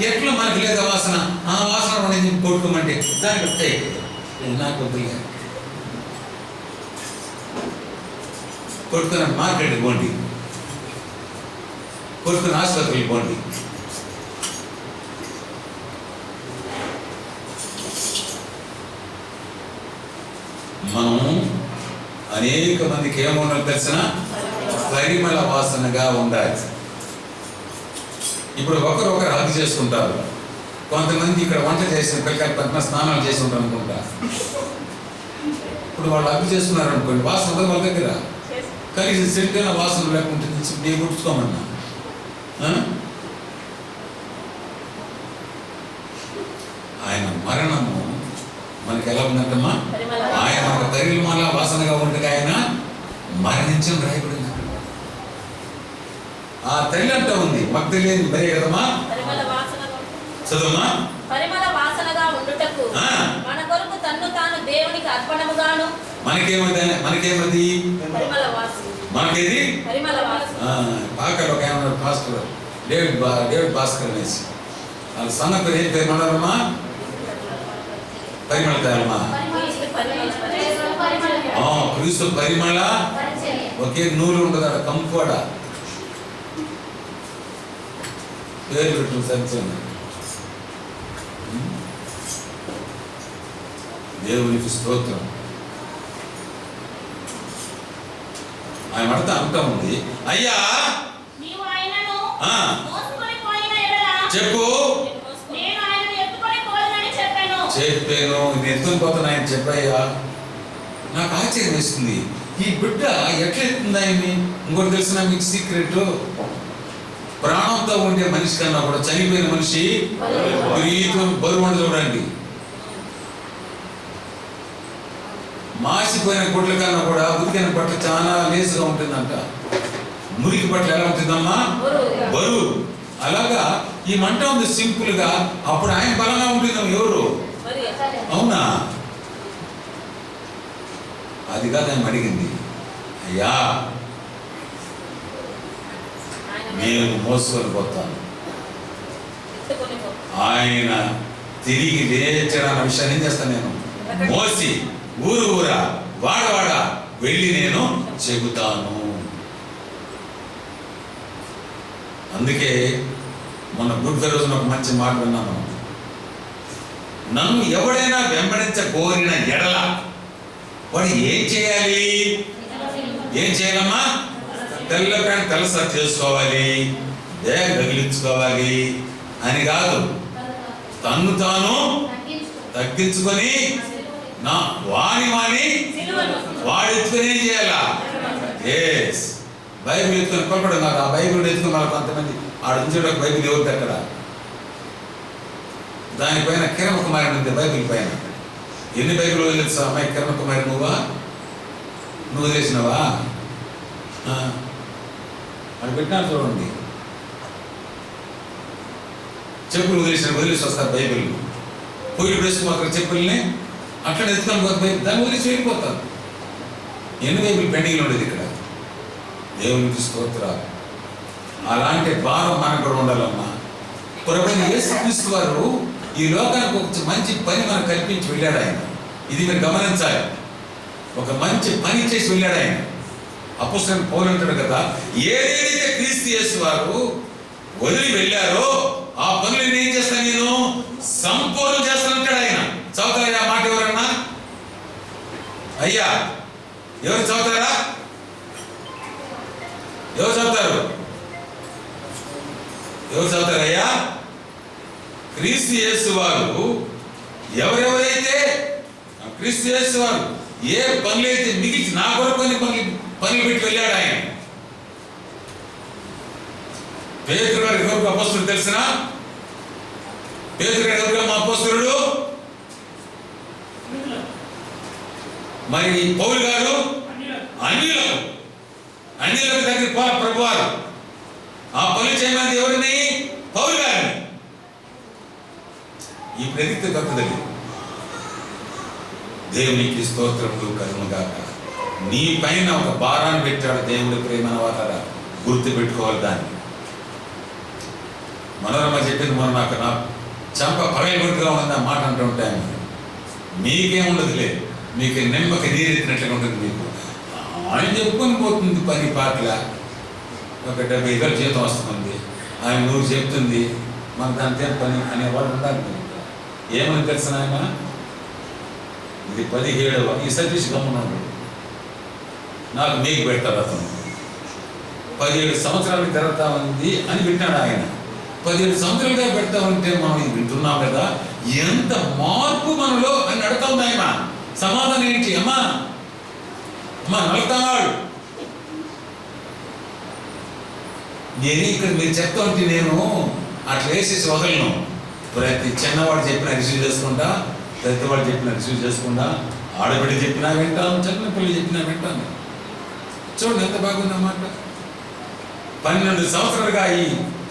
ఎట్లా మనకి లేదా వాసన? ఆ వాసన అనేది కొట్టుకోమంటే దానికి వస్తాయి. నాకు వద్దులే. కొట్టుకున్న మార్కెట్కి పోండి, కొట్టుకున్న ఆసుపత్రికి పోండి. మనం అనేక మందికి ఏమన్నా తెలిసిన పరిమళ వాసనగా ఉండాలి. ఇప్పుడు ఒకరు హగ్ చేసుకుంటారు. కొంతమంది ఇక్కడ వంట చేసిన పిల్లకాయలు పద్మ స్నానాలు చేసి ఉంటారు అనుకుంటా. ఇప్పుడు వాళ్ళు హగ్ చేసుకున్నారు అనుకోండి, వాసన ఉండదు వాళ్ళ దగ్గర. కనీసం సెంటైన వాసన లేకుంటే నేను గుర్తుకోమన్నా. ఆయన మరణము మనకి ఎలా ఉందంటమ్మా? ఆయన ఒక పరిమళ వాసనగా ఉండగా ఆయన మరణించడం రాయబడింది. ఆ తల్లి అంటా ఉంది, మగ్దలేని మరే కదమ్మా, చదువుమా. పరిమళ వాసనగా ఉండుటకు మన కొరకు తన్ను తాను దేవునికి అర్పణముగాను. మనకేమది? మనకేది? పాకలో ఒక ఏమన్నా పాస్టర్ డేవిడ్ భాస్కర్ అనేసి వాళ్ళ సన్న పేరు ఏం పేరు అన్నారమ్మా? పరిమళ తేలమ్మా. క్రీస్తు పరిమళ ఒకే నూలు ఉండదు అక్కడ, కంపుడ పేరు పెట్టు సత్యం. దేవునికి స్తోత్రం. ఆయన అర్థం అంటా ఉంది, అయ్యా చెప్పు. చెప్పాను, నేను ఎత్తుని పోతాను ఆయన చెప్పాయ్యా. నాకు ఆశ్చర్యం వేస్తుంది, ఈ బిడ్డ ఎట్లా ఎత్తుంది ఆయన్ని. ఇంకోటి తెలిసిన మీకు సీక్రెట్, ప్రాణంతో ఉండే మనిషి కన్నా కూడా చనిపోయిన మనిషి బరువు ఉండదు. చూడండి, మాసిపోయిన గుడ్ల కన్నా కూడా ఉతికిన బట్ట చాలా లేసుగా ఉంటుందంట. మురికి బట్టలు ఎలా ఉంటుందమ్మా? బరువు. అలాగా ఈ మంట ఉంది సింపుల్ గా, అప్పుడు ఆయన బలంగా ఉంటుందాం. ఎవరు? అవునా? అది కాదు ఆయన అడిగింది, అయ్యా నేను మోసుకొని పోతాను. ఆయన తిరిగి లేచడానికి విషయాన్ని ఏం చేస్తాను? నేను మోసి ఊరా వాడ వెళ్ళి నేను చెబుతాను. అందుకే మన గుడ్ ఫ్రైడే రోజున ఒక మంచి మాట విన్నాను. నన్ను ఎవడైనా వెంబడించకోరిన ఎడల వాడు ఏం చేయాలి? ఏం చేయాలమ్మా? తెల్ల ప్యాంట్ తెల్లసా చేసుకోవాలి, దేహ తగిలించుకోవాలి అని కాదు. తన్ను తాను తగ్గించుకొని నా వాడి వాడు ఎత్తుకొని ఏం చేయాలా? ఎస్, బైబిల్ ఎత్తుకొని కొలపడం కాదు. ఆ బైబిల్ ఎత్తుకుని మళ్ళీ కొంతమంది ఆడ ఉంచే బైబిల్ ఎవరికి అక్కడ దానిపైన కిరణ్ కుమారి ఉంది బైబిల్ పైన. ఎన్ని బైబిల్ వదిలేదు అమ్మాయి కిరణ్ కుమారి? నువ్వు వదిలేసినావా? అది పెట్టినా చూడండి. చెప్పులు వదిలేసి వస్తారు బైబిల్. పొయ్యి వేసుకుపోతారు చెప్పుల్ని, అట్లా ఎత్తుకొని పోతే దాన్ని వదిలేసి వెళ్ళిపోతారు. ఎన్ని బైబిల్ పెండింగ్లు ఉండేది ఇక్కడ. దేవునికి స్తోత్రాలు. అలాంటి భారం మనకు కూడా ఉండాలమ్మా. ప్రభువైన యేసుక్రీస్తు వారు ఈ లోకానికి ఒక మంచి పని మనకు కల్పించి వెళ్ళాడు ఆయన. ఇది మీరు గమనించాలి. ఒక మంచి పని చేసి వెళ్ళాడు ఆయన. అపోస్తలుడైన పౌలు అంటాడు కదా, ఏదైతే క్రీస్తు యేసు వారు వదిలి వెళ్ళారో ఆ పనులు ఏం చేస్తాను, నేను సంపూర్ణం చేస్తానంటాడు ఆయన. చదువుతారా మాట ఎవరన్నా? అయ్యా ఎవరు చదువుతారా? ఎవరు చదువుతారు? ఎవరు చదువుతారయ్యా? క్రీస్తు యేసు వారు ఎవరెవరైతే క్రీస్తు యేసు వారు ఏ పనులు అయితే మిగిల్చి నా కొరకు పనులు పెట్టి వెళ్ళాడు ఆయన. పేతురు గారు ఎవరికి అపోస్తలుడు తెలిసిన? పేతురు గారు ఎవరికి అపోస్తలుడు? మరి పౌలు గారు అన్యులకు దగ్గర పోల ప్రభువారు ఆ పనులు చేయమని ఎవరిని? పౌలు గారిని. ఈ ప్రతిజ్ఞ తప్పదని దేవునికి స్తోత్రములు కలుగుగాక. నీ పైన ఒక భారాన్ని పెట్టాడు దేవుడి ప్రేమ వాతారా, గుర్తు పెట్టుకోవాలి దాన్ని. మనోరమ చెప్పింది మొన్న నాకు నా చంప పగలగొట్టుగా ఉంది ఆ మాట అంటూ ఉంటాను. మీకేముండదులే, మీకు నిమ్మకి నీరెత్తినట్లుగా ఉంటుంది. మీకు ఆయన చెప్పుకొని పోతుంది పని పాటల. ఒక 70,000 జీతం వస్తుంది, ఆయన 100 చెప్తుంది, మన దాంతో పని అనేవాడు ఉండాలి. ఏమని తెలిసిన ఆయన? ఇది 17వ ఈ సతీష్ గమ్మున్నాడు, నాకు మీకు పెడతాడు అతను. 17 సంవత్సరాలకు జరుగుతా ఉంది అని వింటాడు ఆయన. 17 సంవత్సరాలుగా పెడతా ఉంటే మనం ఇది వింటున్నాం కదా, ఎంత మార్పు మనలో అని అడుగుతా ఉంది ఆయన. సమాధానం ఏంటి? అమ్మా నలుగుతాడు. నేను ఇక్కడ మీరు చెప్తా ఉంటే నేను అట్లా వేసేసి వదలను. ప్రతి చిన్నవాడు చెప్పినా రిసీవ్ చేసుకుంటా, పెద్దవాడు చెప్పినా రిసీవ్ చేసుకుంటా, ఆడబిడ్డ చెప్పినా వింటాను, చిన్నపిల్లలు చెప్పినా వింటాను. చూడండి ఎంత బాగుందన్నమాట. 12 సంవత్సరాలుగా ఈ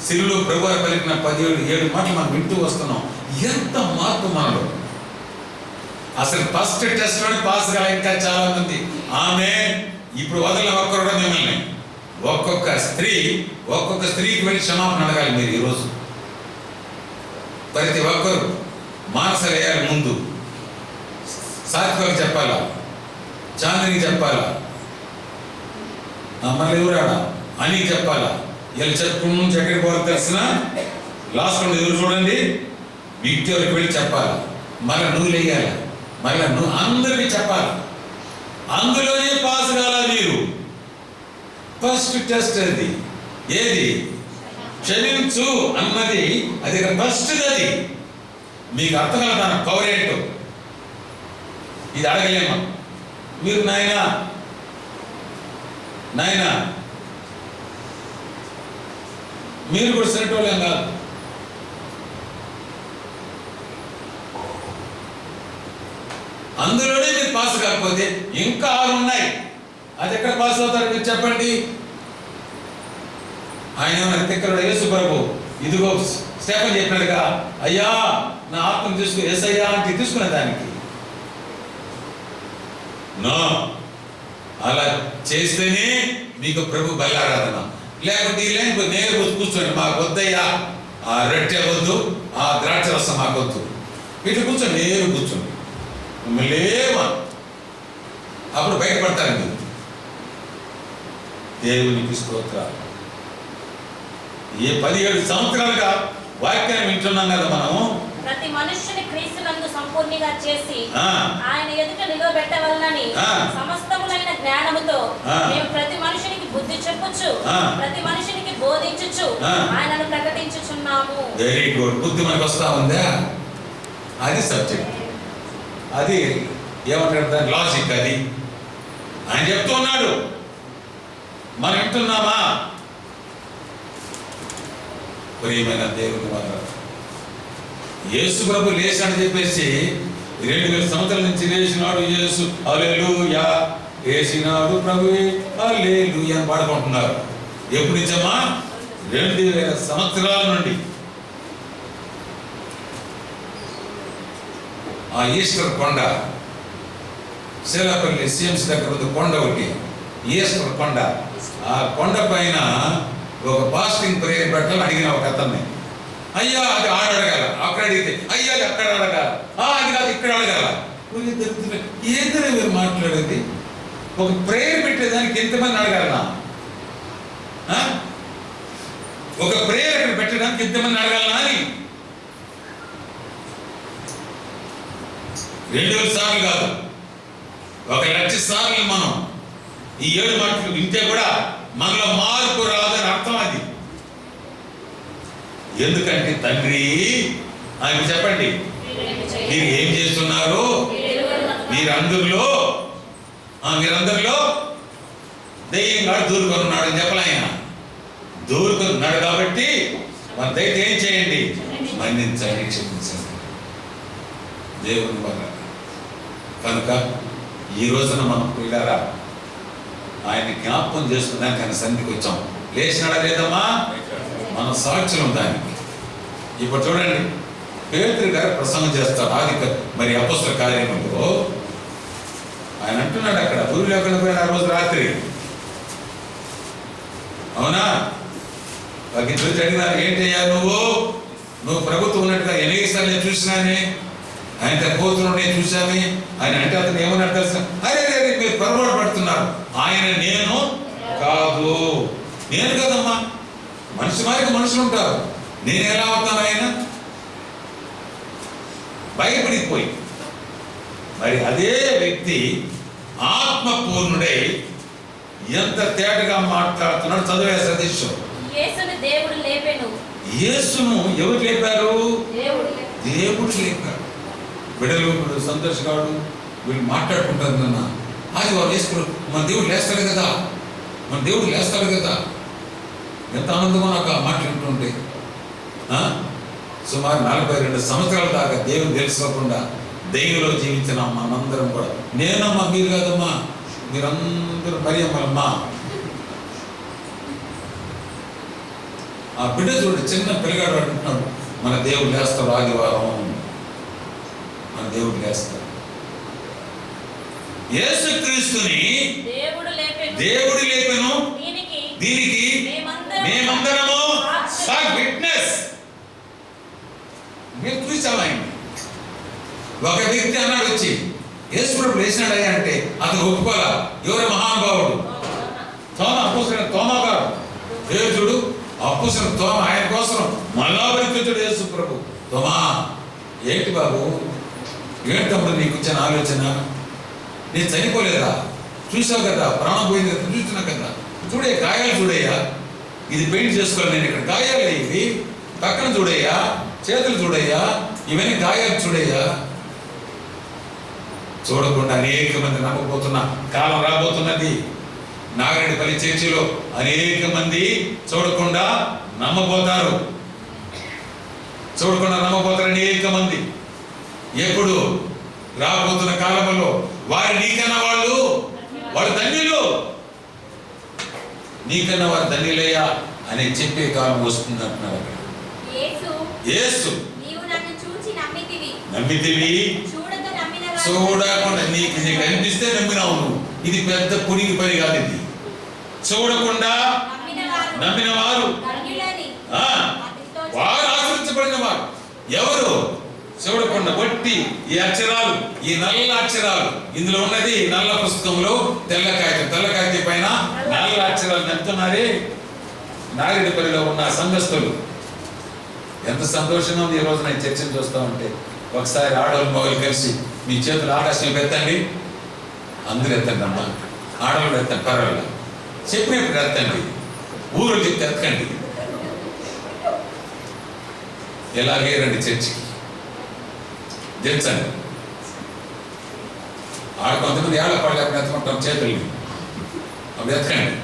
సిరులో ప్రభువారు పలికిన 17 మాటలు మనం వింటూ వస్తున్నాం. ఎంత మార్పు మనలో. అసలు ఫస్ట్ టెస్ట్ లోనే పాస్ కాలే ఇంకా చాలా మంది. ఆమె ఇప్పుడు వదల ఒక్కరు మిమ్మల్ని ఒక్కొక్క స్త్రీకి వెళ్ళి క్షమాపణ అడగాలి మీరు. ఈరోజు ప్రతి ఒక్కరు మానస వేయాలి. ముందు సాత్వికకు చెప్పాలా, చాందినికి చెప్పాలా, మళ్ళీ ఎవరాడా అని చెప్పాలా. వీళ్ళు చెప్పుకున్న నుంచి ఎక్కడికి పోవాలి తెలిసిన లాస్ట్ ఎదురు చూడండి, విక్టోరికి వెళ్ళి చెప్పాలి. మళ్ళీ నువ్వు లేయాలి, మళ్ళీ నువ్వు అందరికీ చెప్పాలి. అందులోనే పాస్ కావాలి మీరు. ఫస్ట్ టెస్ట్ అది ఏది? క్షమించు అన్నది అది ఫస్ట్. అది మీకు అర్థం కదా దాని పవర్ ఏంటో. ఇది అడగలేమా మీరు? నాయనా మీరు కూడా సరిటోళ్ళేం కాదు. అందులోనే మీరు పాస్ కాకపోతే ఇంకా 6 ఉన్నాయి. అది ఎక్కడ పాస్ అవుతారు మీరు చెప్పండి? ఆయన ఇక్కడ యేసు ప్రభు ఇదిగో స్టెఫెన్ చెప్పినట్టుగా, అయ్యా నా ఆత్మను తీసుకు యేసయ్యా అంటే తీసుకునే దానికి అలా చేస్తేనే మీకు ప్రభు బలారాధన. లేకుంటే నేను కూర్చోండి, మాకు వద్దయ్యా ఆ రొట్టె వద్దు, ఆ ద్రాక్ష రసం మాకు వద్దు, ఇట్లా కూర్చోండి, నేను కూర్చోండి లేవా, అప్పుడు బయటపడతారు మీరు. దేవునికి స్తోత్రాలు. ఏ 17 సంవత్సరాలుగా వాక్యాన్ని వింటున్నాం కదా మనము. ప్రతి మనుష్యుని క్రీస్తునందు సంపూర్ణంగా చేసి ఆయన ఎదుట నిలబెట్టవలనని సమస్తములైన జ్ఞానముతో మేము ప్రతి మనుషునికి బుద్ధి చెప్పుచు ప్రతి మనుషునికి బోధించుచు ఆయనను ప్రకటించుచున్నాము. Very good. బుద్ధి మనకు వస్తా ఉందా? అది సబ్జెక్ట్. అది ఏమంటారు దాని లాజిక్. అది ఆయన చెప్తూ ఉన్నాడు, మనం వింటున్నామా? ప్రియమైన దేవుని వల్ల యేసు ప్రభు లేచాడని చెప్పేసి 2000 సంవత్సరాల నుంచి లేచినాడు యేసు హల్లెలూయా, లేచినాడు ప్రభువే హల్లెలూయా అని పాడుకుంటున్నారు. ఎప్పుడు నుంచమ్మా? 2000 సంవత్సరాల నుండి. ఆ ఈస్టర్ కొండ, శీలాపల్లి సిఎంస్ దగ్గర ఉంది కొండ ఒకటి, ఈస్టర్ కొండ. ఆ కొండ పైన ఒక ఫాస్టింగ్ ప్రేయర్ పెట్టాలని అడిగిన ఒక అతన్ని. అయ్యా అది ఆడ అడగాల, అక్కడ అడిగితే అయ్యా అది అక్కడ అడగాల, అది కాదు ఇక్కడ అడగాల. ఏంటనే మీరు మాట్లాడేది? ఒక ప్రేయర్ పెట్టేదానికి ఎంతమంది అడగాలనా? ఒక ప్రేయర్ అక్కడ పెట్టడానికి ఎంతమంది అడగాలనా అని. 2000 సార్లు కాదు, 1,00,000 సార్లు మనం ఈ 7 మాటలు వింటే కూడా మనలో మార్పు రాదని అర్థం. అది ఎందుకంటే తండ్రి ఆయన చెప్పండి, మీరు ఏం చేస్తున్నారు? మీరందరిలో దెయ్యంగా దూరుకొన్నాడు అని చెప్పలే ఆయన. దూరుకొన్నాడు కాబట్టి మన దయతో ఏం చేయండి? మన్నించండి, క్షమించండి దేవుని వల్ల. కనుక ఈ రోజున మనం పిల్లరా ఆయన జ్ఞాపకం చేసుకున్నాక ఆయన సన్నిధికి వచ్చాం. లేచినాడా లేదమ్మా? మన సాక్షులం దానికి. ఇప్పుడు చూడండి, పేతురు గారు ప్రసంగం చేస్తారు మరి అపొస్తలుల కార్యములో. ఆయన అంటున్నాడు అక్కడ ఊరు లేకుండా పోయిన ఆ రోజు రాత్రి, అవునా? వాళ్ళకి చూసి అడిగినారు, ఏంటయ్యా నువ్వు ప్రభుత్వం ఉన్నట్టుగా ఎన్నిసార్లు నేను చూసినానే, ఆయన పోతున్నాడు నేను చూసామే ఆయన అంటే అతను ఏమన్నాడు తెలుసా? అరే మీరు పొరపాటు పడుతున్నారు, ఆయన నేను కాదు. నేను కదమ్మా, మనిషి మారికి మనుషులు ఉంటారు, నేను ఎలా అవుతాను? ఆయన భయపడిపోయి మరి అదే వ్యక్తి ఆత్మపూర్ణుడై ఎంత తేటగా మాట్లాడుతున్నాడు. చదివే సతీష్. యేసును ఎవరు లేపారు? దేవుడు లేపారు. బిడ్డలు సంతోష్ గారు వీళ్ళు మాట్లాడుకుంటారు, నాన్న అది వాళ్ళు వేసుకున్నారు, మన దేవుడు లేస్తాడు కదా, మన దేవుడు లేస్తాడు కదా. ఎంత ఆనందమో నాకు ఆ మాట్లాడుతుంటే. సుమారు 42 సంవత్సరాల దాకా దేవుని తెలుసుకోకుండా దెయ్యంలో జీవించిన మనందరం కూడా, నేనమ్మా మీరు కాదమ్మా, మీరందరూ మరి అమ్మమ్మా. ఆ బిడ్డ చూడండి, చిన్న పిల్లగాడు అంటున్నాడు, మన దేవుడు లేస్తాడు ఆదివారం, మన దేవుడు లేస్తాడు. యేసుక్రీస్తుని దేవుడు లేపెను, దీనికి మేమందరము విట్నెస్. మీరు చూసావా? ఆయన ఒక వ్యక్తి అన్నాడు వచ్చి, యేసు ప్రభు లేచినాడయ్యా అంటే అతను ఒప్పుకోలా. ఎవరు? మహానుభావుడు తోమా, అప్పుసిన తోమా గారు. చూడు అప్పుసిన తోమ ఆయన కోసం మళ్ళా పరిపించాడు యేసు ప్రభు. తోమా ఏంటి బాబు, ఏంటి తమ్ముడు నీకు వచ్చిన ఆలోచన? నేను చనిపోలేదా? చూసావు కదా, ప్రాణం పోయింది కదా, చూస్తున్నా కదా, చూడే గాయాలు చూడయ్యా, ఇది పెయింట్ చేసుకోవాలి నేను, ఇక్కడ గాయాలు ఇవి పక్కన చూడయ్యా, చేతులు చూడయ్యా, ఇవన్నీ గాయాలు చూడయ్యా. చూడకుండా అనేక మంది నమ్మకపోతున్న కాలం రాబోతున్నది. నాగరెడ్డిపల్లి చర్చిలో అనేక మంది చూడకుండా నమ్మపోతారు, అనేక మంది. ఎప్పుడు రాబోతున్న కాలంలో వారు నీకన్నా వాళ్ళు ధన్యులు, నీకన్నా వారు ధన్యులయ్యా అని చెప్పే కాలం వస్తుంది అంటున్నారు. యేసు నమ్మితివి, చూడకుండా నీకు అనిపిస్తే నమ్మినావు నువ్వు. ఇది పెద్ద పుణికి పని కాదు. ఇది చూడకుండా నమ్మిన వారు ఆశ్రయించబడిన వారు. ఎవరు? చూడకుండా బట్టి ఈ అక్షరాలు, ఈ నల్ల అక్షరాలు, ఇందులో ఉన్నది నల్ల పుస్తకంలో తెల్ల కాగితం పైన నల్ల అక్షరాలు నమ్ముతున్నారే నాగిరెడ్డిపల్లిలో ఉన్న సంఘస్థులు. ఎంత సంతోషంగా ఉంది ఈ రోజు నేను చర్చను చూస్తూ ఉంటే. ఒకసారి ఆడవాళ్ళు మగవాళ్ళు కలిసి మీ చేతులు ఆకాశం ఎత్తండి, అందరూ ఎత్తండి అమ్మా, ఆడవాళ్ళు ఎత్తండి, పర్వాలేదు చెప్పినప్పుడు ఎత్తండి, ఊరు చెప్తే ఎత్తకండి. ఎలాగే రండి చర్చికి, దించండి. ఆడ కొంతమంది ఏళ్ళ పడలేకుండా ఎత్తుకుంటాం చేతుల్ని, అప్పుడు ఎత్తకండి.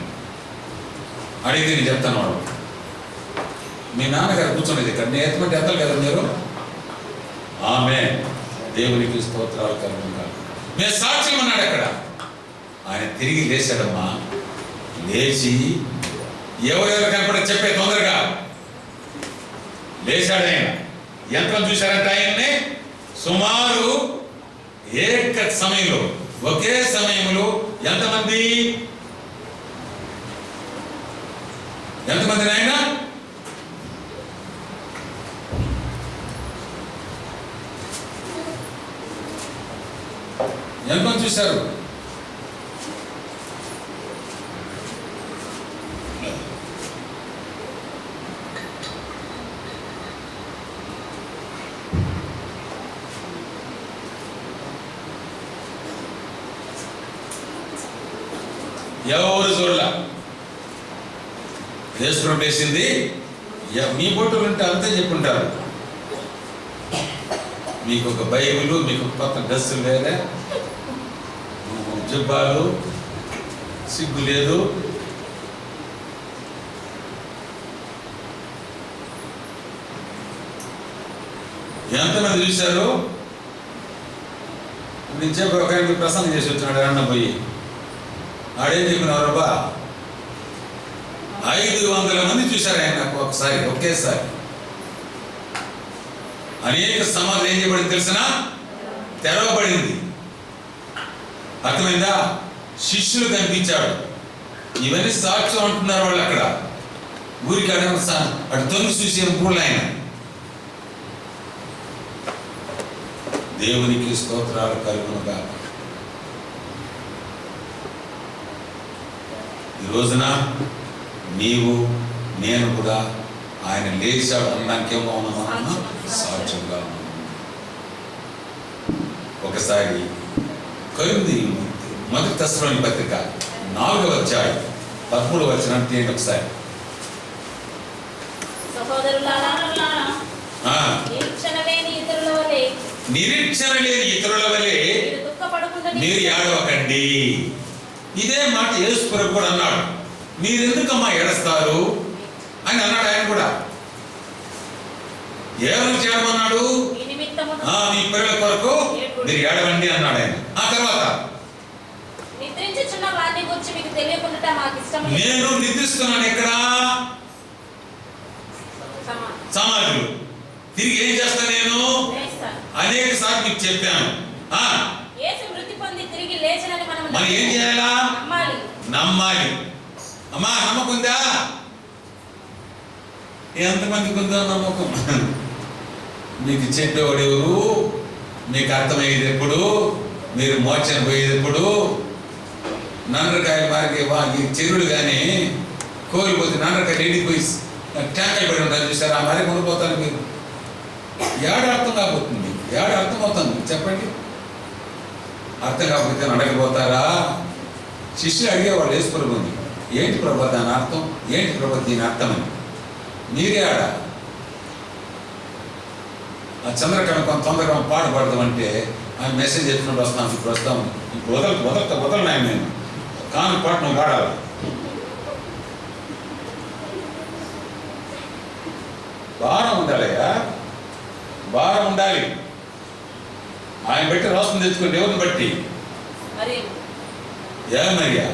అడిగితే నేను చెప్తాను, వాడు మీ నాన్నగారు కూర్చోండి ఇక్కడ, నేను ఎత్తమంటే ఎత్తాలి కదా మీరు, ఆమేన్. దేవునికి స్తోత్రాలు కలుగును. మేము సాక్ష్యం అన్నాడు అక్కడ. ఆయన తిరిగి లేచాడమ్మా. లేచి ఎవరెవరు కనపడ చెప్పే తొందరగా లేచాడు ఆయన. ఎంతమంది చూశారంటే ఆయన్ని? సుమారు ఏక సమయంలో, ఒకే సమయంలో ఎంతమంది ఆయన? ఎంతమంది చూశారు? ఎవరు చూడలా. యేసు వేసింది. మీ బొట్టులు ఉంటే అంతే చెప్పుంటారు. మీకు ఒక బైబిల్, మీకు కొత్త డ్రెస్సులు లేదా, జుబ్బాలు, సిగ్గు లేదు. ఎంతమంది చూశారు? నేను చెప్పి ఒక ఆయనకి ప్రసంగం చేసి వచ్చినాడు అన్న పోయి. ఆడేం చెప్పినారబ్బా, 500 మంది చూశారు ఆయన ఒకసారి, ఒకేసారి. అనేక సమాధులు ఏం చేయబడింది తెలిసిన? తెరవబడింది. అర్థమైందా? శిష్యులు కనిపించాడు. ఇవన్నీ సాక్ష్యం అంటున్నారు వాళ్ళు. అక్కడ ఊరికి అటు తొంగి చూసే పూలు ఆయన. దేవునికి స్తోత్రాలు కలుగునుగా. ఈ రోజున నీవు నేను కూడా ఆయన లేచాడు అనడానికి ఏమో ఉన్నామా? సాక్ష్యంగా ఉన్నాము. ఒకసారి కొరింథీ మొదటి తెస్సలోని పత్రిక 4వ అధ్యాయం 13వ వచనం తీయండి ఒకసారి. నిరీక్షణ లేని ఇతరుల వలె మీరు ఏడవకండి. ఇదే మాట యేసు ప్రభు కూడా అన్నాడు. మీరెందుకమ్మా ఏడుస్తారు అని అన్నాడు ఆయన కూడా. ఏమని చేయమన్నాడు? మీ పిల్లల కొరకు మీరు ఏడవండి అన్నాడు ఆయన. ఆ తర్వాత నేను నిద్రిస్తున్నాను ఎక్కడ? సమాజంలో. తిరిగి ఏం చేస్తా నేను? అనేక సార్లు మీకు చెప్పాను. మనం ఏం చేయాలా? నమ్మాలి. అమ్మా నమ్మకం ఉందా? ఎంతమందికి ఉందో నమ్మకం? మీకు చెప్పేవాడు ఎవరు? మీకు అర్థమయ్యేది ఎప్పుడు? మీరు మోర్చన పోయేది ఎప్పుడు? నన్నరకాయలు మార్గి చెరువులు కానీ కోల్పోతే నన్నరకాయలు ఎండిపోయి ట్యాంకలు పడి ఉంటారు చూసారు. ఆ మరి కొనిపోతారు మీరు. ఏడు అర్థం కాబోతుంది. ఏడు అర్థం అవుతుంది చెప్పండి. అర్థం కాకపోతే అడగపోతారా? శిష్యులు అడిగేవాళ్ళు యేసు ప్రభుని, ఏంటి ప్రభు దాని అర్థం? ఏంటి ప్రభు దీని అర్థం అని. మీరే ఆడ ఆ చంద్రకళ కొంత తొందరగా పాట పడదామంటే ఆయన మెసేజ్ చెప్పినప్పుడు వస్తాం. ఇప్పుడు వస్తాం. ఇప్పుడు వదలనాయి. నేను కాను పాట నువ్వు పాడాలి. భారం ఉండాలయ్యా, భారం ఉండాలి. ఆయన బట్టి రోషం తెచ్చుకోండి. ఎవరిని బట్టి? మరియా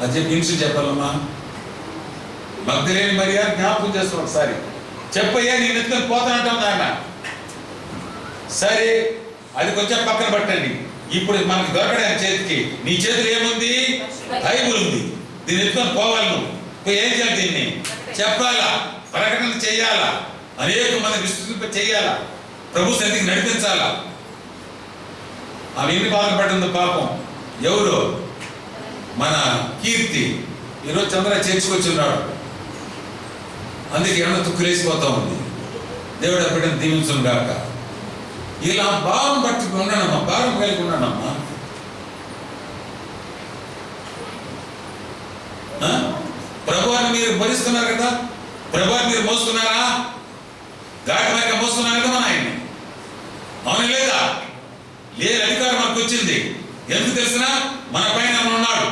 అది చెప్పి ఇన్సు చెప్పాలమ్మా. మగ్ధలేని మరియా జ్ఞాపకం చేస్తాం ఒకసారి. చెప్పయ్యా నేను ఎత్తుకొని పోతానంటాం నాన్న. సరే అది కొంచెం పక్కన పట్టండి. ఇప్పుడు మనకు దొరకడానికి చేతికి నీ చేతిలో ఏముంది? బైబుల్ ఉంది. దీన్ని ఎత్తుకొని పోవాలి. నువ్వు ఏం చేయాలి? దీన్ని చెప్పాలా, ప్రకటన చెయ్యాలా, అనేక మంది విస్తృత చెయ్యాలా, ప్రభు సన్నిధికి నడిపించాలా. ఆమె ఎన్ని బాధలు పడిందో పాపం. ఎవరు? మన కీర్తి. ఈరోజు చంద్ర చేర్చుకొచ్చి ఉన్నాడు. అందుకే ఏమన్నా తుక్కులేసిపోతా ఉంది. దేవుడు ఎప్పుడైనా దీవించును గాక. ఇలా భావం పట్టి ఉన్నానమ్మా, భారం కలిగి ఉన్నానమ్మా. ప్రభువాన్ని మీరు భరిస్తున్నారు కదా, ప్రభువాన్ని మీరు మోస్తున్నారా? గాడి మేక మోస్తున్నారు కదా మన ఆయన్ని. అవును లేదా? లేదు, అధికారం మనకు వచ్చింది. ఎందుకు తెలిసిన? మన పైన ఉన్నాడు.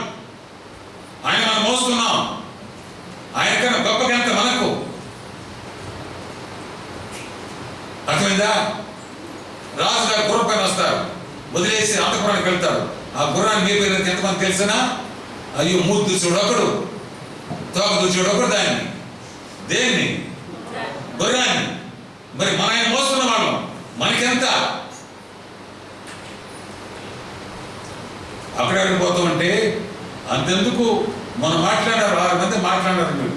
ఆయన మనం మోస్తున్నాం. ఆయన కన్నా గొప్ప గంట మనకు. అర్థమైందా? రాజుగారు గుర్రం పైన వస్తారు, వదిలేసి అంతపురానికి వెళ్తారు. ఆ గుర్రాన్ని మీ పేరు ఎంతమంది తెలిసినా, అయ్యో మూడు దూచుడు ఒకడు, తోక దూచుడు ఒకడు, దాన్ని దేన్ని గుర్రాన్ని. మరి మన ఆయన మోస్తున్న వాళ్ళం మనకెంత? అక్కడ పోతామంటే అంతెందుకు మనం మాట్లాడారు, 6 మంది మాట్లాడారు. మీరు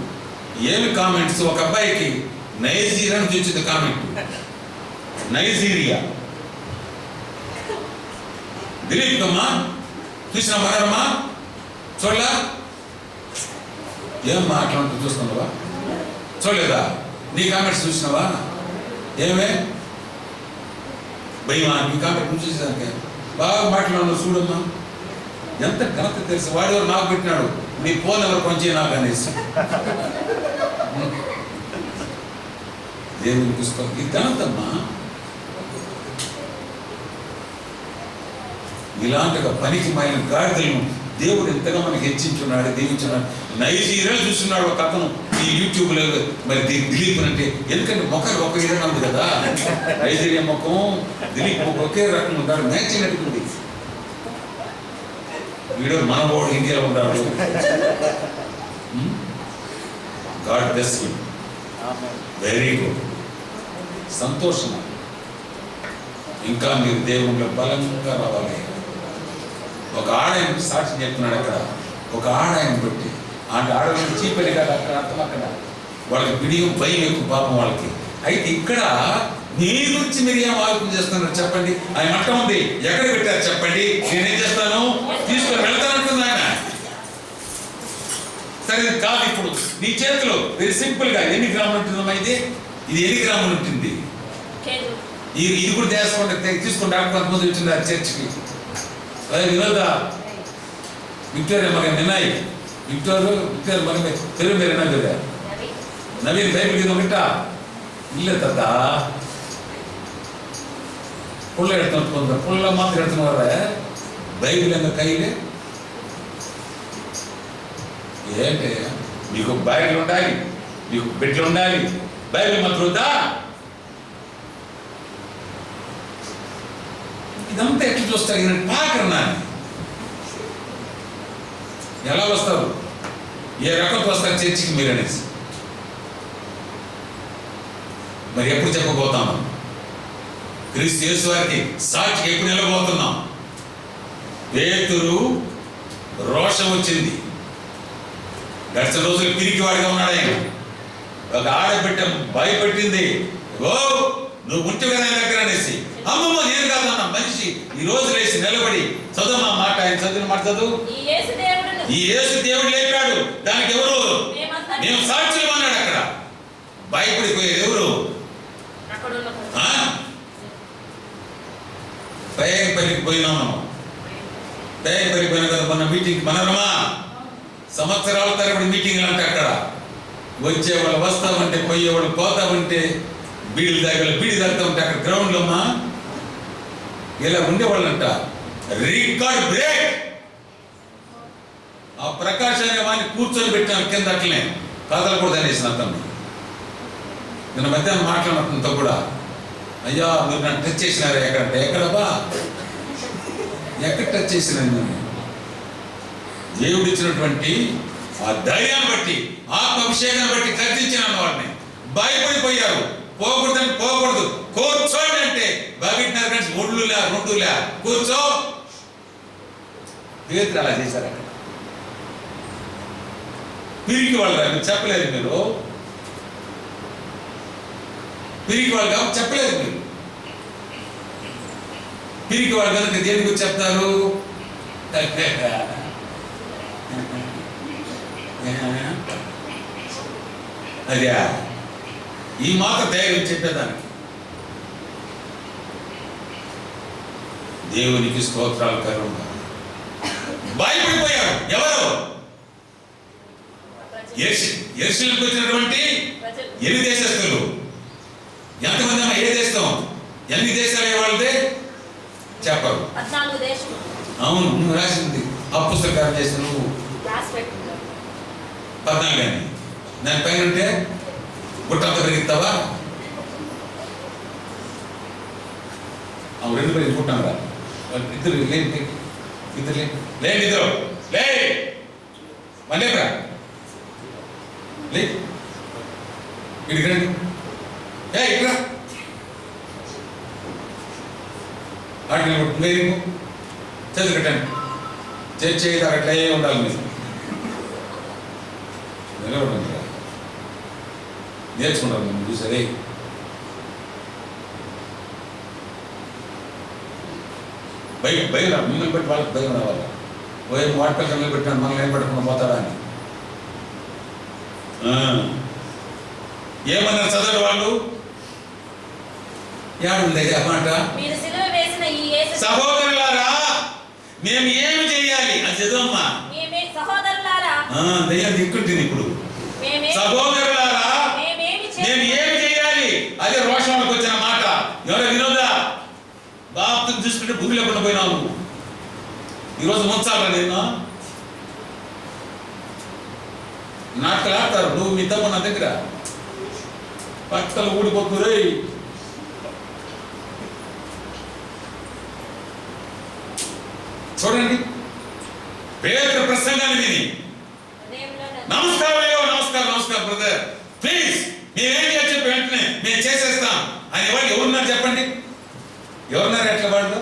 ఏమి కామెంట్స్? ఒక అబ్బాయికి నైజీరియా నుంచి వచ్చింది కామెంట్. నైజీరియా దిలీప్ అమ్మా చూసిన మనరమ్మా చూడలా? ఏం మాట్లాడుతూ చూస్తున్నావా? చూడలేదా? నీ కామెంట్స్ చూసినావా? ఏమే భయమా నీ కామెంట్ నువ్వు చూసేదానికి? బాగా మాట్లాడు చూడమ్మా, ఎంత ఘనత తెలుసు. వాడెవరు నాకు పెట్టినాడు, నీ ఫోన్ ఎవరు కొంచెం నాకు అనేసి. దేవుని పుస్తకం ఈ ఘనతమ్మా. ఇలాంటి పనికి మైన గాడిదలను దేవుడు ఎంతగా మనకి హెచ్చించున్నాడు, దీవించున్నాడు. నైజీరియాలో చూస్తున్నాడు ఒక అతను ఈ యూట్యూబ్లో. మరి దిలీప్ అంటే ఎందుకంటే ముఖం ఒక విధంగా ఉంది కదా, నైజీరియా ముఖం దిలీప్ ముఖం ఒకే రకం ఉంటాడు, మ్యాచింగ్ అడుగుతుంది. వీడు మనవాడు ఇండియాలో ఉంటాడు. God bless you, very good, సంతోషం. ఇంకా మీరు దేవుళ్ళ బలంగా రావాలి. ఒక ఆడాయన సాక్షి చెప్తున్నాడు అక్కడ, ఒక ఆడాయన పెట్టి అంటే ఆడవాళ్ళకి చీపడి కాదు అక్కడ అర్థం. అక్కడ వాళ్ళకి బిడియం భయం ఎక్కువ పాపం వాళ్ళకి. అయితే ఇక్కడ నీ గురించి మీరు ఏం ఆలోచన చేస్తున్నారు చెప్పండి? ఆయన మట్టం ఉంది, ఎక్కడ పెట్టారు చెప్పండి, నేనేం చేస్తాను, తీసుకొని వెళ్తానంటుంది ఆయన. సరే కాదు, ఇప్పుడు నీ చేతిలో వెరీ సింపుల్ గా ఎన్ని గ్రాములు ఉంటుందమ్మా? ఇది ఎన్ని గ్రాములు ఉంటుంది? ఇది కూడా తీసుకుంటే కొంతమంది వచ్చింది చర్చికి. అదే వినోద విక్టోరియా మగ వినాయ్, విక్టోర్ మగ పేరు మీరు వినా నవీన్ బైబిల్ ఇది ఒకట ಇಲ್ಲ ತಾತ పుల్ల ఎడుతున్నారు, పుల్ల మాత్రం ఎడుతున్నారు. బైబిల్ ఎంత కైలే ఏంటి? మీకు బైబిల్ ఉండాలి, మీకు బిడ్డలు ఉండాలి. బైబిల్ మాత్రం వద్దా? ఇదంతా ఎట్లా చూస్తారు? ఈయన పాకరన్నా ఎలా వస్తారు, ఏ రకంతో వస్తారు చర్చికి మీరు అనేసి మరి ఎప్పుడు చెప్పబోతాము? క్రీస్తు యేసు వారికి సాక్షి ఎప్పుడు నిలబోతున్నాం? పేతురు రోషం వచ్చింది, గడిచిన రోజులు పిరికివాడిగా ఉన్నాడు ఆయన. ఒక ఆడబిడ్డ భయపెట్టింది, ఓ నువ్వు ఉంటే కదా ఆయన దగ్గర అనేసి. అమ్మమ్మ నేను కాదన్న మనిషి ఈ రోజు లేచి నిలబడి చదువు మాట, ఆయన చదివిన మాట చదువు. ఈ యేసు దేవుడు లేపాడు, దానికి ఎవరు? మేము సాక్షులు అన్నాడు. అక్కడ భయపడిపోయారు ఎవరు? దయపల్లికి పోయినాం మనం. దయపల్లికి పోయిన కదా మన మీటింగ్ మనరమా సంవత్సరాల తరబడి మీటింగ్లు అంటే అక్కడ వచ్చేవాళ్ళు వస్తామంటే, పోయేవాళ్ళు పోతామంటే, బీడీలు తాగేవాళ్ళు బీడీ తాగుతా ఉంటే అక్కడ గ్రౌండ్లో అమ్మా ఇలా ఉండేవాళ్ళంట. Record break. ఆ ప్రకాశాన్ని వాడిని కూర్చొని పెట్టాను కింద, అట్లనే కథలు అనేసిన అతను. నిన్న మధ్యాహ్నం మాట్లాడినంత కూడా, అయ్యా మీరు నన్ను టచ్ చేసినారా ఎక్కడంటే, ఎక్కడబ్బా ఎక్కడ టచ్ చేసినాను? దేవుడు ఇచ్చినటువంటి ఆ ధైర్యాన్ని బట్టి, ఆత్మాభిషేకాన్ని బట్టి గర్జించినాను వాళ్ళని. భయపడిపోయారు, పోకూడదని పోకూడదు, కూర్చోండి అంటే భవిట్నర్ ఫ్రెండ్స్ ఒళ్ళులే రెండులే కూర్చో. పేతురు అలా చేశారు. అక్కడ పిరికి వాళ్ళు మీరు చెప్పలేదు, మీరు పిరికి వాళ్ళు కాబట్టి చెప్పలేదు. మీరు పిరికి వాళ్ళు కనుక దేని గురించి చెప్తారు? అదే ఈ మాట ధైర్యం చెప్పేదానికి. దేవునికి స్తోత్రాలు కరుణ. భయపడిపోయారు ఎవరు? యెరూషలేముకు వచ్చినటువంటి 8 దేశస్తులు. ఎంతమంది అమ్మా? 7 దేశం. ఎన్ని దేశాలు వాళ్ళదే చెప్పరు. అవును, నువ్వు రాసింది ఆ పుస్తకాలు చేసి నువ్వు 14 అని దాని పైన ఉంటే గుట్టంతా పెరుగుతావా? రెండు పేరు పుట్టాను రా ఇద్దరు లేని ఇద్దరు లేని ఇద్దరు లే మళ్ళీ రా లే ఇక్కడికి రండి ఇక్కడ వాటిని మీరు చదువు కట్టండి చేయి అట్లే ఉండాలి మీరు నిలబడండి నేర్చుకుంటారు మేము చూసారే భయం రా మిమ్మల్ని పెట్టి వాళ్ళకి భయం రావాలి పోయే వాటి పిల్లలు పెట్టాను మనల్ని ఏం పెట్టకుండా పోతాడా అని ఏమన్నారు చదవడు వాళ్ళు ఏడుంది మాట సహోదరులారా మేము ఏమి చేయాలి అది చదవమ్మా దయ్యం దిక్కుంటుంది ఇప్పుడు సహోదరులారా మేము ఏమి చేయాలి అదే రోషంలోకి వచ్చిన మాట ఎవరో వినోదా బాప్తిని చూసుకుంటే బుద్ధి లేకుండా పోయినావు ఈరోజు ముంచాలా నేను నాటకాలు ఆడతారు నువ్వు మీ తమ్ముడు నా దగ్గర పక్కలు ఊడిపోతురే చూడండి పేదల ప్రసంగాన్ని విని నమస్కారం నమస్కారం బ్రదర్ ప్లీజ్ మేమేం చేయాలి చెప్పి వెంటనే మేము చేసేస్తాం అని ఎవరున్నారు చెప్పండి ఎవరున్నారు ఎట్లా వాళ్ళు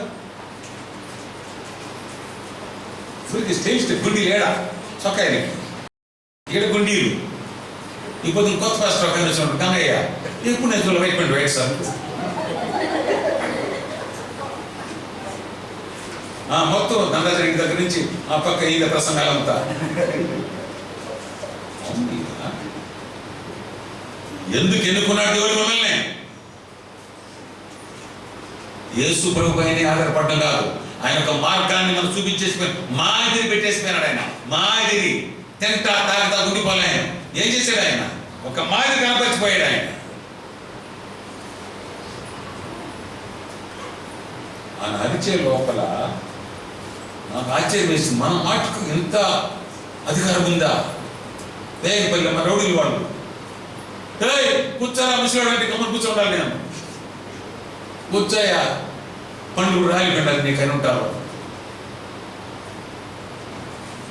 స్టేజ్ గుండీ లేడా చొక్కాయి ఇక్కడ గుండీలు ఇప్పుడు కొత్త ఫస్ట్ ఒక గంగయ్య ఎప్పుడు నేను వైట్ సార్ మొత్తం దండ జరిగిన దగ్గర నుంచి ఆ పక్క ఈద ప్రసంగాలంతా ఎందుకు ఎన్నుకున్నాడు దేవుడు మిమ్మల్ని యేసు ప్రభు పైన ఆధారపడడం కాదు ఆయన ఒక మార్గాన్ని మనం చూపించేసిపోయి మాదిరి పెట్టేసిపోయినాడు ఆయన మాదిరి తింటా తాగుతా ఉండిపోలే ఆయన ఏం చేశాడు ఆయన ఒక మాదిరి కనపరిచిపోయాడు ఆయన ఆయన అరిచే లోపల నాకు ఆశ్చర్యం వేసింది మన మాటకు ఎంత అధికారం ఉందా వేగపల్లి మన రౌడీలు వాళ్ళు కూర్చోరా ముసలాడు అంటే గమ్మని కూర్చోండాలి నేను కూర్చోయా పండుగ రాయి పెట్టాలి నీకైనా ఉంటారు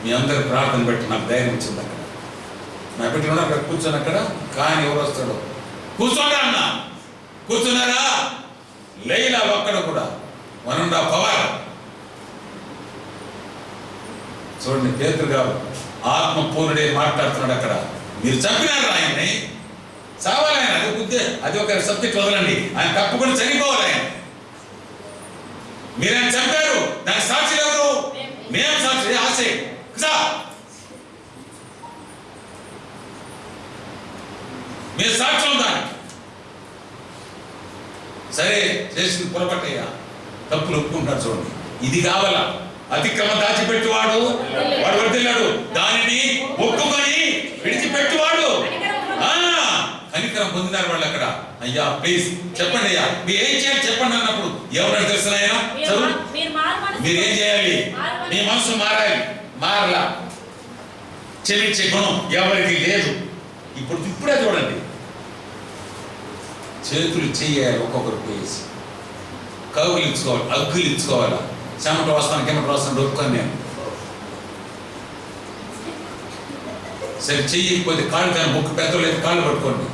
మీ అందరి ప్రార్థన బట్టి నాకు ధైర్యం వచ్చింది అక్కడ నా పెట్టి అక్కడ కూర్చొని అక్కడ కానీ ఎవరు వస్తాడో కూర్చోండి అన్న కూర్చున్నారా లైలా ఒక్కడ కూడా 1.5 hours చూడండి పేతురు గారు ఆత్మ పూర్ణుడే మాట్లాడుతున్నాడు అక్కడ మీరు చంపినారు ఆయన్ని చావాలి ఆయన అది బుద్ధి అది ఒక సబ్జెక్ట్ వదలండి ఆయన తప్పకుండా చనిపోవాలి ఆయన మీరు ఆయన చంపారు దానికి సాక్షి ఎవరు మేము సాక్షి ఆశే మీరు సాక్షి ఉందాన్ని సరే చేసింది పొరపట్టయ్యా తప్పులు ఒప్పుకుంటారు చూడండి ఇది కావాలా అతిక్రమ దాచిపెట్టువాడు వాడు వర్దిల్లాడు దానిని ఒప్పుకొని విడిచిపెట్టువాడు కనికరం పొందినారు వాళ్ళు అక్కడ అయ్యా ప్లీజ్ చెప్పండి అయ్యా మీరు ఏం చేయాలి చెప్పండి అన్నప్పుడు ఎవరైనా తెలుస్తున్నాయా చదువు మీరేం చేయాలి మీ మనసు మారాలి మారలా చెల్లించే గుణం ఎవరికి లేదు ఇప్పుడే చూడండి చేతులు చెయ్యాలి ఒక్కొక్కరు వేసి కవులు ఇచ్చుకోవాలి అగ్గులు ఇచ్చుకోవాలి చెమట వస్తాను కెమట వస్తాను ఒప్పుకొని నేను సరే చెయ్యకపోతే కాళ్ళు కానీ ముక్కు పెద్దలేదు కాళ్ళు పట్టుకోండి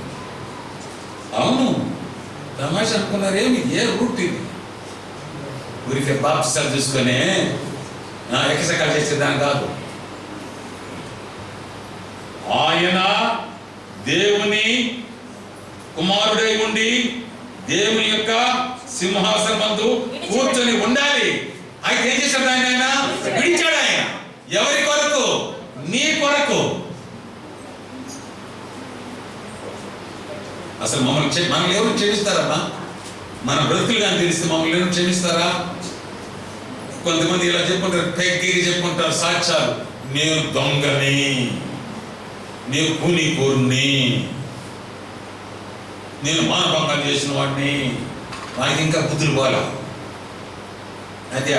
అవును తమాషా అనుకున్నారేమి ఏ రూట్ ఇది ఊరికే బాప్సాలు చూసుకొని ఎక్కసకాలు చేసేదాన్ని కాదు ఆయన దేవుని కుమారుడై ఉండి దేవుని యొక్క సింహాసనం మందు కూర్చొని ఉండాలి అయితే ఏం చేశాడు ఆయన విడిచాడు ఆయన ఎవరి కొరకు నీ కొరకు అసలు మనల్ని ఎవరు క్షమిస్తారమ్మా మన బ్రతుకులు కానీ తెలిస్తే మమ్మల్ని ఎవరు క్షమిస్తారా కొంతమంది ఇలా చెప్పుకుంటారు పెగ్గిరి చెప్పుకుంటారు సాక్ష్యాలు నేను దొంగని నేను కూనికోరుని నేను మానభంగం చేసిన వాడిని వానికి ఇంకా బుద్ధులు పోలా అదే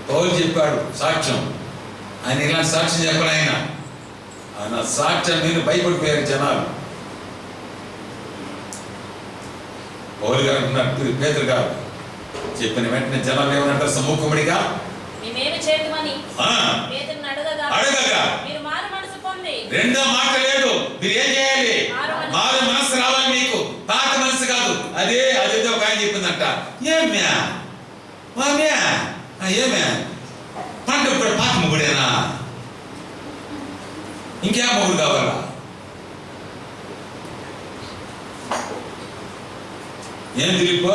పౌలు చెప్పాడు సాక్ష్యం ఆయన ఇలాంటి సాక్ష్యం చెప్పాలి ఆయన సాక్ష్యం నేను భయపడిపోయారు జనాలు పౌలు గారు అంటున్నారు పేతురు గారు చెప్పిన వెంటనే జనం ఏమనంటారు సమ్ముఖముడిగా, మేమేమి చేతుమని ఆ, పేతురుని అడగగా అడగగా మీరు మారు మనసు పొంది రెండో మాట లేదు. మీరు ఏం చేయాలి? మారు మనసు రావాలి మీకు, పాత మనసు కాదు. అదేదో ఒక ఆయన చెప్పిందంట, ఏమ్యా మామ్యా ఏమ్యా పంట ఇప్పుడు పాత మొగుడేనా, ఇంకే మొగుడు కావాలా? ఏం దిలీప్,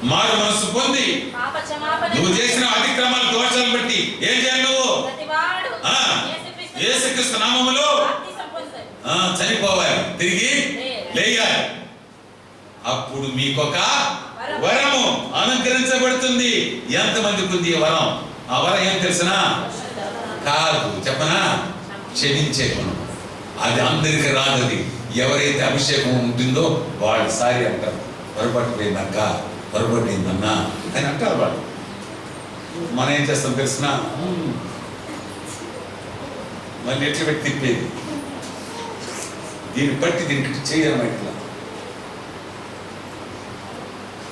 మారు మనసు పొంది పాప క్షమాపణ నువ్వు చేసిన అతిక్రమాల దోషాలను బట్టి ఏం చేయాలి? నువ్వు ప్రతివాడు యేసుక్రీస్తు నామములో బాప్తిసం పొందుతాడు. చనిపోవాలి, తిరిగి లేయాలి. అప్పుడు మీకొక వరము అనుగ్రహించబడుతుంది. ఎంతమందికి ఉంది ఈ వరం? ఆ వరం ఏం తెలిసినా కాదు, చెప్పనా? క్షమించే గుణం. అది అందరికి రాదు. అది ఎవరైతే అభిషేకం ఉంటుందో వాళ్ళు సారి అంటారు, పొరపాటు పోయిందక్క, పొరపాటు అయిందన్నా అని అంటారు వాళ్ళు. మనం ఏం చేస్తాం తెలిసినా, మళ్ళీ ఎట్లా పెట్టి తిప్పేది, దీన్ని బట్టి దీనికి చేయడం ఇట్లా.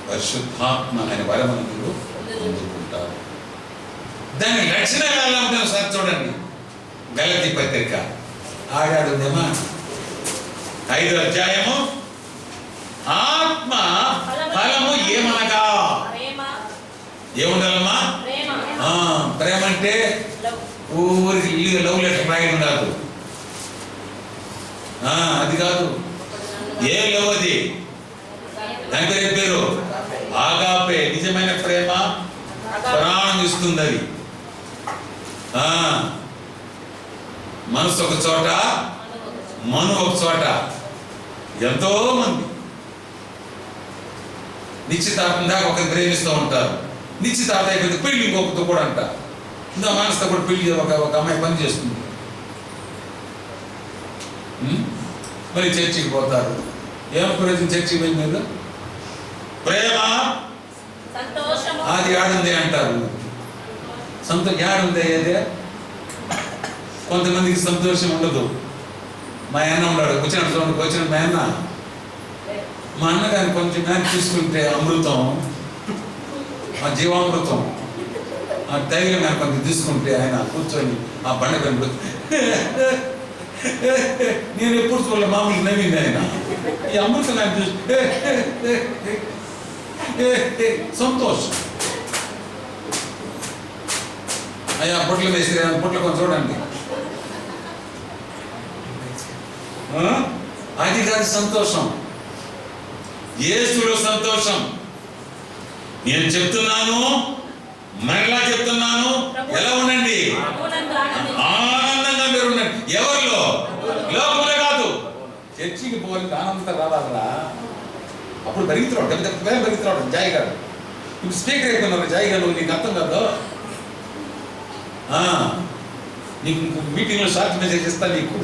పరిశుద్ధాత్మ అనే వరమను మీరు పొందుకుంటారు. దాని లక్షణం ఎలా ఉంటుందో సార్ చూడండి. గలతీ పత్రిక ఆడాడుందేమా 5వ అధ్యాయము, ఆత్మ ఫలము ఏమనగా ఏముండాలమ్మా? ప్రేమ అంటే ఊరికి లవ్ లెటర్ రాయడం కాదు, అది కాదు. ఏ లవ్ అది? దాని పేరు ఆగాపే. నిజమైన ప్రేమ ప్రాణం ఇస్తుంది. అది మనసు ఒక చోట, మను ఒక చోట. ఎంతో మంది నిశ్చితార్థం దాకా ఒకరిని ప్రేమిస్తూ ఉంటారు. నిశ్చితార్థం అయిపోయింది పెళ్లి ఇంకొకరితో కూడా అంట. ఇంకా మనసుతో కూడా పెళ్లి ఒక అమ్మాయి పని చేస్తుంది. మరి చర్చికి పోతారు. ఏం ప్రయోజనం చర్చికి పోయింది మీద? ప్రేమ అది ఆడుంది అంటారు. ఆడుంది అదే. కొంతమందికి సంతోషం ఉండదు. మా అన్న ఉన్నాడు, వచ్చిన మా అన్న, మా అన్న కానీ కొంచెం మేర తీసుకుంటే అమృతం, ఆ జీవామృతం, ఆ తైలం కానీ కొంచెం తీసుకుంటే ఆయన కూర్చొని ఆ బండ కనుక నేను ఎప్పుడు చూడలే, మామూలు నవ్వింది ఆయన. ఈ అమృతం ఆయన చూసి సంతోషం. అయ్యా పొట్లు వేసి పొట్లు కొంచెం చూడండి. అది కాదు సంతోషం, యేసులో సంతోషం. నేను చెప్తున్నాను, మరలా చెప్తున్నాను, ఎలా ఉండండి? ఆనందంగా మీరు ఉండండి. ఎవరిలో? లోకంలో కాదు. చర్చికి పోవాలంటే ఆనందంగా రావాలా? అప్పుడు పెరుగుతున్నాడు, పెరుగుతున్నాడు జాయి గారు. ఇప్పుడు స్పీకర్ అయిపోయినారు జాయి గారు. నీకు అర్థం కాదు. నీకు మీటింగ్లో షార్ట్ మెసేజ్ ఇస్తా. నీకు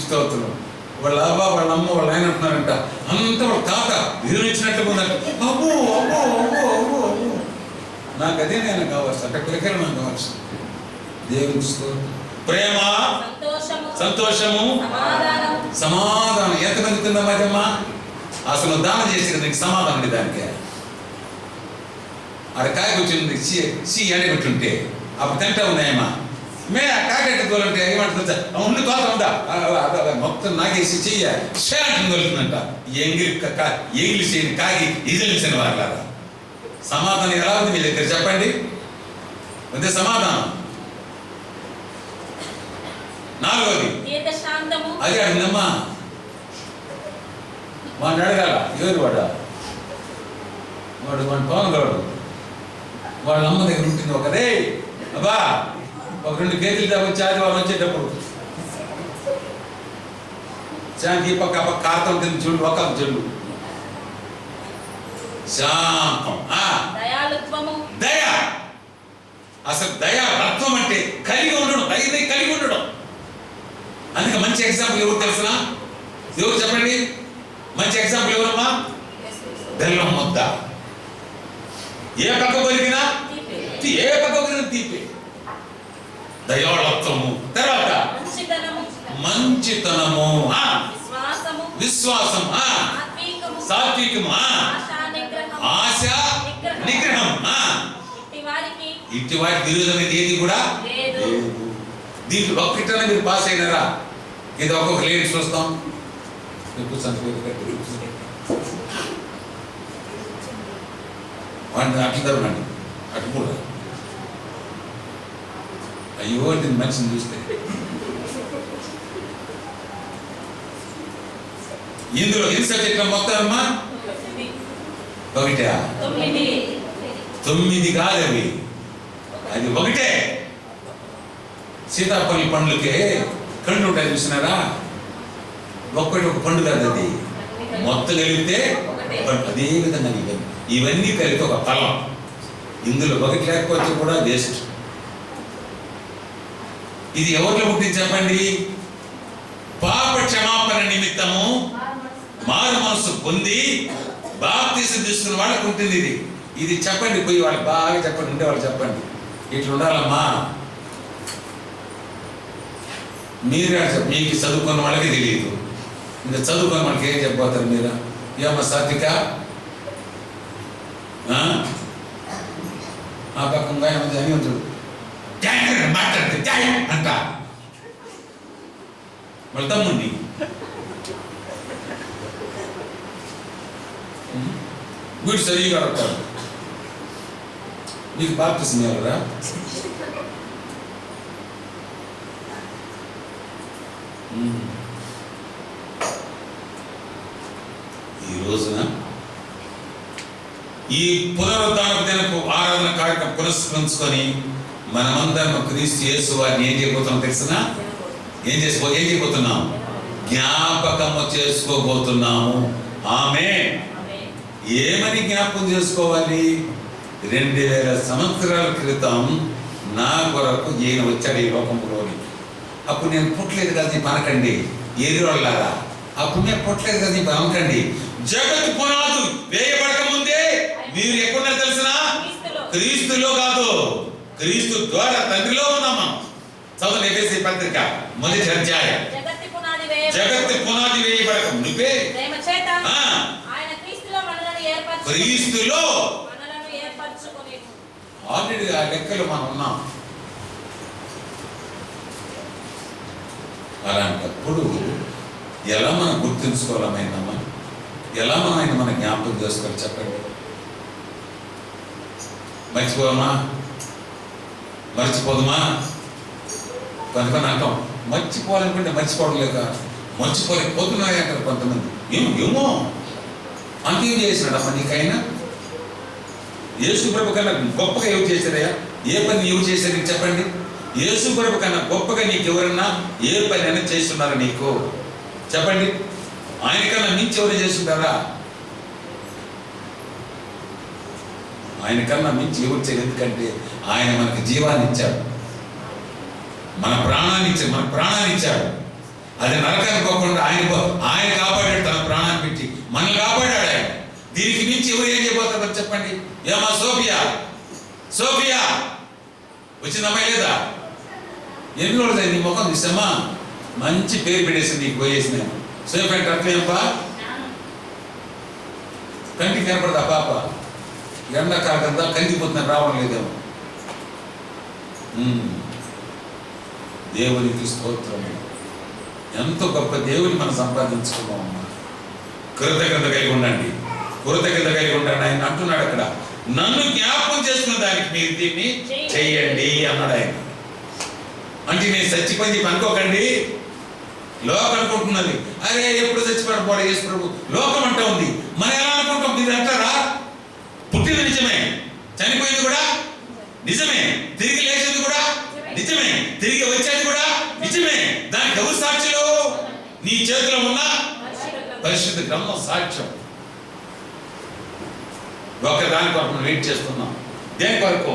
స్తోత్రం. వాళ్ళ అవ్వ, వాళ్ళ అమ్మ, వాళ్ళ ఆయన అంటున్నారంట, అంత వాళ్ళ తాత వివరించినట్టు ఉందంట. అబ్బో అబ్బో అబ్బో అబ్బో అబ్బో, నాకు అదే నేను కావచ్చు, అంటే పిల్లకాయలు నాకు కావచ్చు. దేవుని ప్రేమ, సంతోషము, సమాధానం. ఎంతమంది తిందా మధ్యమ్మా? అసలు దానం చేసి నీకు సమాధానం ఉంది. దానికి ఆడ కాయ వచ్చింది సి అని పెట్టుంటే అప్పుడు తింటా ఉన్నాయమ్మా. మే కాకెట్టుకోవాలంటే ఏమంటుందా? ఉండి తోట ఉందా? మొత్తం నాకేసి చెయ్య షాంట్ వెళ్తుందంట. ఎంగిలి చేయని కాగి ఇజలిసిన వాళ్ళ సమాధానం ఎలా ఉంది మీ దగ్గర చెప్పండి? అంతే సమాధానం. 4వది అది అడిగిందమ్మా. వాడిని అడగాల, ఎవరు వాడు పవన్గాడు వాళ్ళ అమ్మ దగ్గర ఉంటుంది. ఒకరే అబ్బా ఒక 2 కేజీలు వచ్చి ఆదివారం వచ్చేటప్పుడు శాంతి పక్క కార్తం తిని చూడు, ఒక చెల్లు శాంతం, దయ. అసలు దయ రత్వం అంటే కలిగి ఉండడం, దయని కలిగి ఉండడం. అందుకే మంచి ఎగ్జాంపుల్ ఎవరు తెలుసునా? ఎవరు చెప్పండి? మంచి ఎగ్జాంపుల్ ఎవరమ్మా? బెల్లం ముద్ద. ఏ పక్క కొరికినా తీపే. దయాళత్వము. తర్వాత మంచితనము, విశ్వాసం, ఆత్మీకము, సాత్వికము, ఆశా నిగ్రహం, ఆశ నిగ్రహం. ఇట్టి వాటి విరోధమైన ఏది కూడా లేదు. దీంట్లో ఒక్కటనే మీరు పాస్ అయినారా? ఇది ఒక్కొక్క లేడీస్ చూస్తాం. వాడిని అట్లా తరమండి, అటు కూడా అయ్యో దీని మనిషిని చూస్తే. ఇందులో ఎన్ని సబ్జెక్టులు మొత్తం అమ్మా? ఒకటా? 9 కాదు అవి, అది ఒకటే. సీతాఫల పండ్లకే కళ్ళు ఉంటాయి చూసినారా? ఒక్కటి ఒక పండు కాదు అది, మొత్తం కలిపితే అదే విధంగా ఇవన్నీ కలిపి ఒక ఫలం. ఇందులో ఒకటి లేకపోతే కూడా వేస్ట్. ఇది ఎవరిలో పుట్టింది చెప్పండి? పాప క్షమాపణ నిమిత్తము మారు మనసు పొంది బాప్తిసం తీసుకున్న వాళ్ళకు ఉంటుంది ఇది. ఇది చెప్పండి, పోయి వాళ్ళకి బాగా చెప్పండి, ఉండే వాళ్ళు చెప్పండి, ఇట్లా ఉండాలమ్మా. మీరే మీకు చదువుకున్న వాళ్ళకి తెలియదు, ఇంకా చదువుకున్న వాళ్ళకి ఏం చెప్పబోతారు మీరు? ఏమో సాత్విక ఆ పక్కంగా ఏమో అని ఉంటుంది, మాట్లాడితే అంట వాళ్ళ తమ్ముడిని. వీడు సరిగా అడతాడు, నీకు బాప్తిసం ఎవరా? ఈ రోజున ఈ పునరుద్ధానపు దినపు ఆరాధన కార్యక్రమం పురస్కరించుకొని మనమందరం క్రీస్తు యేసు వారిని ఏం చేయబోతున్నాం తెలుసునా? ఏం చేయబోతున్నాం? జ్ఞాపకము చేసుకోబోతున్నాము. ఆమేన్. ఏమని జ్ఞాపకం చేసుకోవాలి? 2000 సంవత్సరాల క్రితం నా కొరకు ఈయన వచ్చాడు ఈ లోకంలోని. అప్పుడు నేను పుట్టలేదు కదా నీ పనకండి, ఏరివాళ్ళారా, అప్పుడు నేను పుట్టలేదు కదా నీ పనకండి. జగత్ పునాదు వేయబడక ముందే మీరు ఎక్కడున్నారు తెలిసిన? క్రీస్తులో కాదు, క్రీస్తు ద్వారా తండ్రిలో ఉన్నామా. చదువు ఎఫెసీ పత్రిక 1వ అధ్యాయం. జగత్ పునాది వేయబడక నువ్వే క్రీస్తులో ఆల్రెడీ ఆ లెక్కలు మనం ఉన్నాం. అలాంటప్పుడు ఎలా మనం గుర్తుంచుకోవాలమైందమ్మా? ఎలా మనం ఆయన మన జ్ఞాపకం చేసుకోవాలి చెప్పండి? మర్చిపోదమా? మర్చిపోదమా? కొంతమంది అంటాం మర్చిపోవాలనుకుంటే మర్చిపోవడం లేక మర్చిపోలేకపోతున్నాయి అంటారు కొంతమంది. ఏమో అంతేం చేసినాడమ్మా నీకైనా? యేసు ప్రభు కన్నా గొప్పగా ఎవరు చేశారయ్యా? ఏ పని ఎవరు చేశారు నీకు చెప్పండి? యేసు ప్రభు కన్నా గొప్పగా నీకు ఎవరన్నా ఏ పని అయినా చేస్తున్నారా నీకు చెప్పండి? ఆయన కన్నా మించి ఎవరు చేస్తుంటారా? ఆయన కన్నా మించి ఎవరు చేయరు. ఎందుకంటే ఆయన మనకు జీవాన్ని ఇచ్చాడు, మన ప్రాణాన్ని ఇచ్చాడు. అది నరకానికి పోకుండా ఆయన కాపాడాడు, తన ప్రాణాన్ని పెట్టి మనల్ని కాపాడాడు ఆయన. దీనికి మించి ఎవరు ఏం చేయబోతారో చెప్పండి? ఏమా సోఫియా వచ్చిందమ్మా లేదా? ఎన్ని రోజులు నీ ముఖం చూసామా? మంచి పేరు పెట్టేసి నీకు పోయేసిన సోఫియా అంటే అట్లేంపా కంటికి కనపడదా పాప? ఎండాకాలం కదా కందిపోతున్నాను, రావడం లేదేమో. దేవునికి స్తోత్రం. ఎంతో గొప్ప దేవుని మనం సంపాదించుకున్నామమ్మా. కృతజ్ఞత కలిగి ఉండండి. ఆయన అంటున్నాడు అక్కడ, నన్ను జ్ఞాపకం చేసుకున్న దానికి మీరు దీన్ని చెయ్యండి అన్నాడు ఆయన. అంటే నేను చచ్చిపోయింది అనుకోకండి. లోకం అనుకుంటున్నది అరే ఎప్పుడు చచ్చిపోవడం యేసు ప్రభు లోకం అంటూ ఉంది. మనం ఎలా అనుకుంటాం? మీరు అంటారా? పుట్టింది నిజమే, చనిపోయింది కూడా నిజమే, తిరిగి లేచేది కూడా నిజమే, తిరిగి వచ్చేది కూడా నిజమే. దానికి ఎవరు సాక్షులు? నీ చేతిలో ఉన్న పరిశుద్ధ గ్రంథం సాక్ష్యం. దాని కొరకు మనం వెయిట్ చేస్తున్నాం. దేని కొరకు?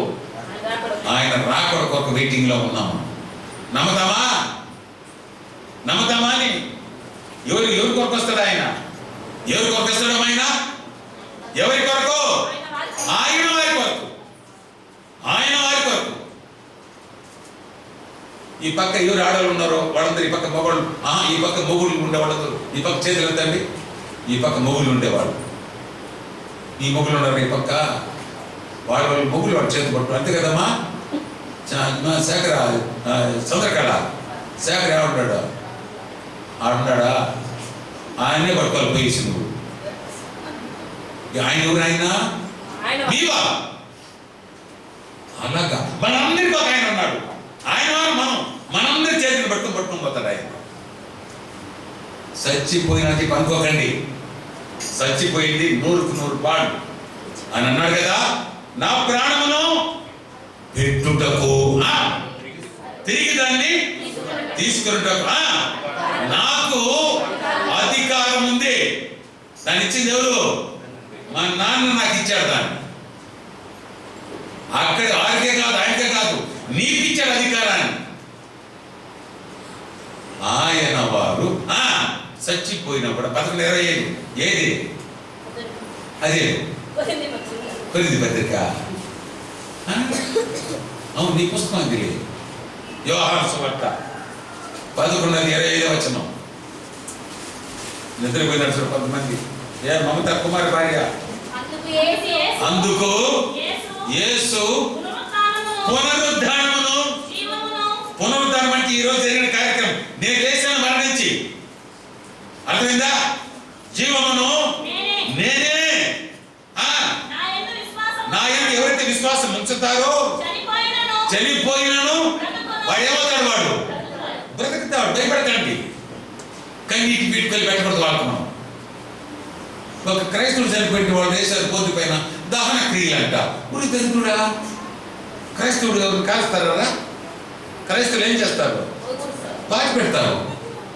ఆయన రాకడ కొరకు వెయిటింగ్ లో ఉన్నాము. నమ్మతామా అని? ఎవరి కొరకు వస్తాడు ఆయన? ఎవరి కొరకు వస్తాడు ఆయన? ఎవరి కొరకు? ఆయన వారి కొరకు. ఈ పక్క ఎవరు ఆడవాళ్ళు ఉన్నారో వాళ్ళందరూ ఈ పక్క మొగళ్ళు, ఈ పక్క మొగుళ్ళు ఉండేవాళ్ళందరూ ఈ పక్క చేతులు ఎత్తండి. ఈ పక్క మొగుళ్ళు ఉండేవాళ్ళు, ఈ మొగుళ్ళు ఉన్నారు ఈ పక్క, వాళ్ళ మొగుళ్ళు వాళ్ళు చేతి పట్టు, అంతే కదమ్మా. శేఖర చంద్రకళ శేఖర ఏమంటాడు, ఆడున్నాడా, ఆయనే పట్టుకోవాలి పోయేసి నువ్వు. ఆయన ఎవరు, ఆయన నీవా? అలాగా మనందరికీ ఒక ఆయన ఉన్నాడు. ఆయన మనందరి చేతిని పట్టుకుని పోతాడు ఆయన. చచ్చిపోయినది అనుకోకండి, చచ్చిపోయింది 100కు 100 పాడు అని అన్నాడు కదా. నా ప్రాణమును పెట్టుటకు తిరిగి దాన్ని తీసుకున్నటకు నాకు అధికారం ఉంది. దాన్ని ఇచ్చింది ఎవరు? మా నాన్న నాకు ఇచ్చాడు దాన్ని. అక్కడ ఆయనకే కాదు, ఆయనకే కాదు, నీకు ఇచ్చాడు అధికారాన్ని. ఆయన వారు చచ్చిపోయినప్పుడు బతకలు 25 ఏది అదే కొరింథీ పత్రిక. అవును, నీ పుస్తకం తెలియదు. యోహాను సువార్త 11:25 నిద్రపోయినట్టు కొంతమంది. మమత కుమారి భార్య. అందుకు యేసు పునరుద్ధానమును, పునరుద్ధానం అంటే ఈరోజు జరిగిన కార్యక్రమం. నేను లేచాను మరణించి, అర్థమైందా? జీవమును నేనే. నా యందు ఎవరైతే విశ్వాసం ఉంచుతారో చనిపోయినను వాడు ఏమవుతాడు? వాడు బ్రతుకుతాడు. భయపడకండి. కన్నీటి పీటుకలు పెట్టకూడదు వాడుతున్నాం. ఒక క్రైస్తవుడు చనిపోయిన వాళ్ళు వేసారు పోతు పైన దహన క్రియలు అంట. ఇప్పుడు తెలుగుడా క్రైస్తవుడు ఎవరు కాలుస్తారు కదా? క్రైస్తవులు ఏం చేస్తారు? పాతి పెడతారు.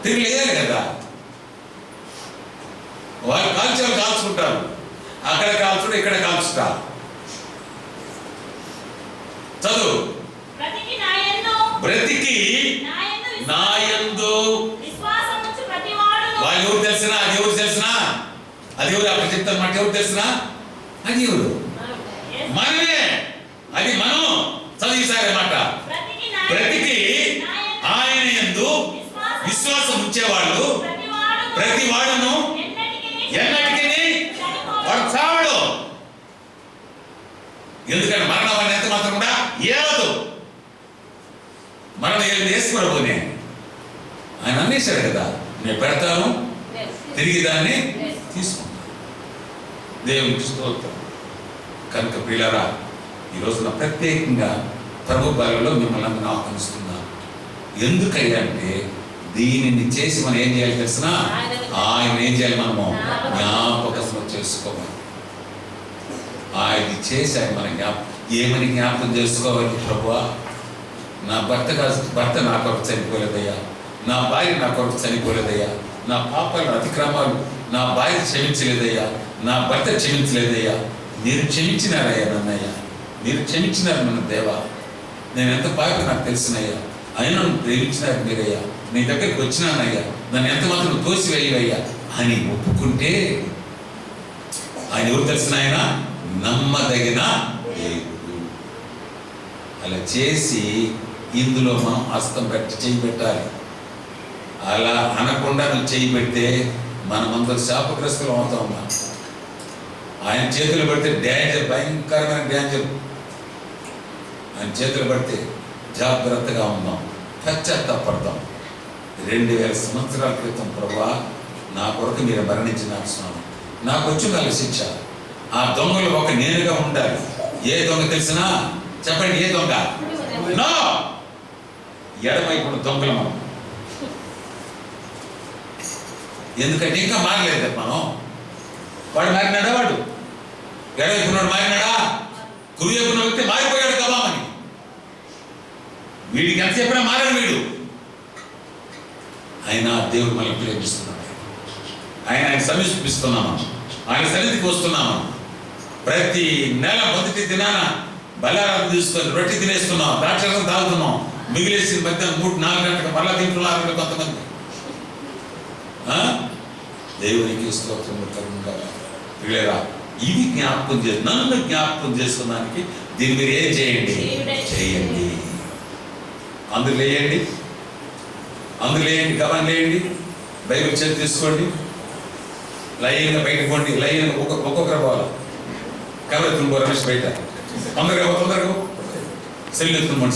తిరిగి వేయాలి కదా. వాళ్ళు కాల్చేవాళ్ళు కాల్చుకుంటారు. అక్కడ కాల్చుడు, ఇక్కడ కాల్చుతా. చదువు. బ్రతికి నాయందు వాళ్ళు ఎవరు తెలిసినా, అది ఎవరు తెలిసినా, అది ఎవరు అప్పుడు చెప్తారు మాట, ఎవరు తెలిసినా అది ఎవరు? మనమే. అది మనం చదివిసారే మాట. బ్రతికి ఆయన యందు విశ్వాసం ఉంచేవాళ్ళు ప్రతి వాడును ఎన్నటికీ వాడు చావడు. ఎందుకంటే మరణం అనేది ఎంత మాత్రం కూడా ఏవదు. మరణం ఏది వేసుకోకపోతే ఆయన అనేసాడు కదా, నేను పెడతాను, తిరిగి దాన్ని తీసుకుంటాను. దేవునికి స్తోత్రం. కనుక ప్రియులారా, ఈ రోజున ప్రత్యేకంగా ప్రభు బలలో మిమ్మల్ని అందరినీ ఆహ్వానిస్తున్నాను. ఎందుకయ్యా అంటే దీనిని చేసి మనం ఏం చేయాలి తెలిసిన? ఆయన ఏం చేయాలి? మనము జ్ఞాపకం చేసుకోవాలి. ఆయన చేసి ఆయన మన ఏమని జ్ఞాపకం చేసుకోవాలి? ప్రభువా, నా భర్త నా కొరకు చనిపోలేదయ్యా, నా భార్య నా కొరకు చనిపోలేదయ్యా, నా పాపాలు అతిక్రమాలు నా భార్య క్షమించలేదయ్యా, నా భర్త క్షమించలేదయ్యా, మీరు క్షమించినారయ్యా నన్నయ్యా, మీరు క్షమించినారు నన్ను దేవా. నేను ఎంత పాపి నాకు తెలిసినయ్యా, అయినా నన్ను ప్రేమించినారు మీరయ్యా, నీ దగ్గరికి వచ్చినానయ్యా, నన్ను ఎంత మాత్రం తోసివేయవయ్యా అని ఒప్పుకుంటే ఆయన ఎవరు తెలిసిన? ఆయన నమ్మదగిన దేవుడు. అలా చేసి ఇందులో మనం హస్తం పెట్టి చేయి పెట్టాలి. అలా అనకుండా నువ్వు చేయి పెడితే మనమందరూ శాపగ్రస్తులు అవుతా ఉన్నాం. ఆయన చేతులు పెడితే డ్యాంజర్, భయంకరమైన డ్యాంజర్. ఆయన చేతులు పెడితే జాగ్రత్తగా ఉందాం, పశ్చాత్తాపడతాం. 2000 సంవత్సరాల క్రితం ప్రభువా నా కొరకు మీరు మరణించినారు స్వామి, నాకు వచ్చి వాళ్ళ శిక్ష. ఆ దొంగలు ఒక నేనుగా ఉండాలి. ఏ దొంగ తెలిసినా చెప్పండి, ఏ దొంగ? నో, ఎడమైపుడు దొంగలు మనం. ఎందుకంటే ఇంకా మారలేదు మనం. వాడు మారినాడా? వాడు ఎడవైపున్నాడు మారినాడా? కుడివైపున్న వ్యక్తి మారిపోయాడు కదా అని. వీడికి ఎంత చెప్పినా మారాడు వీడు. ఆయన దేవుడు మనల్ని ప్రేమిస్తున్నాడు. ఆయన సమీపిస్తున్నాము, ఆయన సన్నిధికి వస్తున్నాము. ప్రతి నెల మొదటి దినాన బలారాధన తీసుకొని రొట్టె తినేస్తున్నాం, ద్రాక్షరసం తాగుతున్నాం, మిగిలేసిన మధ్యాహ్నం 3-4 గంటలకు మళ్ళా తింటున్నారు కొంతమంది. దేవునికి స్తోత్రం కలుగునుగాక. ఇవి జ్ఞాపకం చేసి నన్ను జ్ఞాపకం చేసుకున్నానికి దీన్ని మీరు ఏం చేయండి? చేయండి. అందరు లేయండి, గమనం లేయండి, బైబిల్ చేతి తీసుకోండి, లైన్గా బయటకు పోండి, లైన్గా ఒక్కొక్కరు పోవాలి. కవరెత్తుని రమేష్ బయట తొందరగా సెల్ ఎత్తుని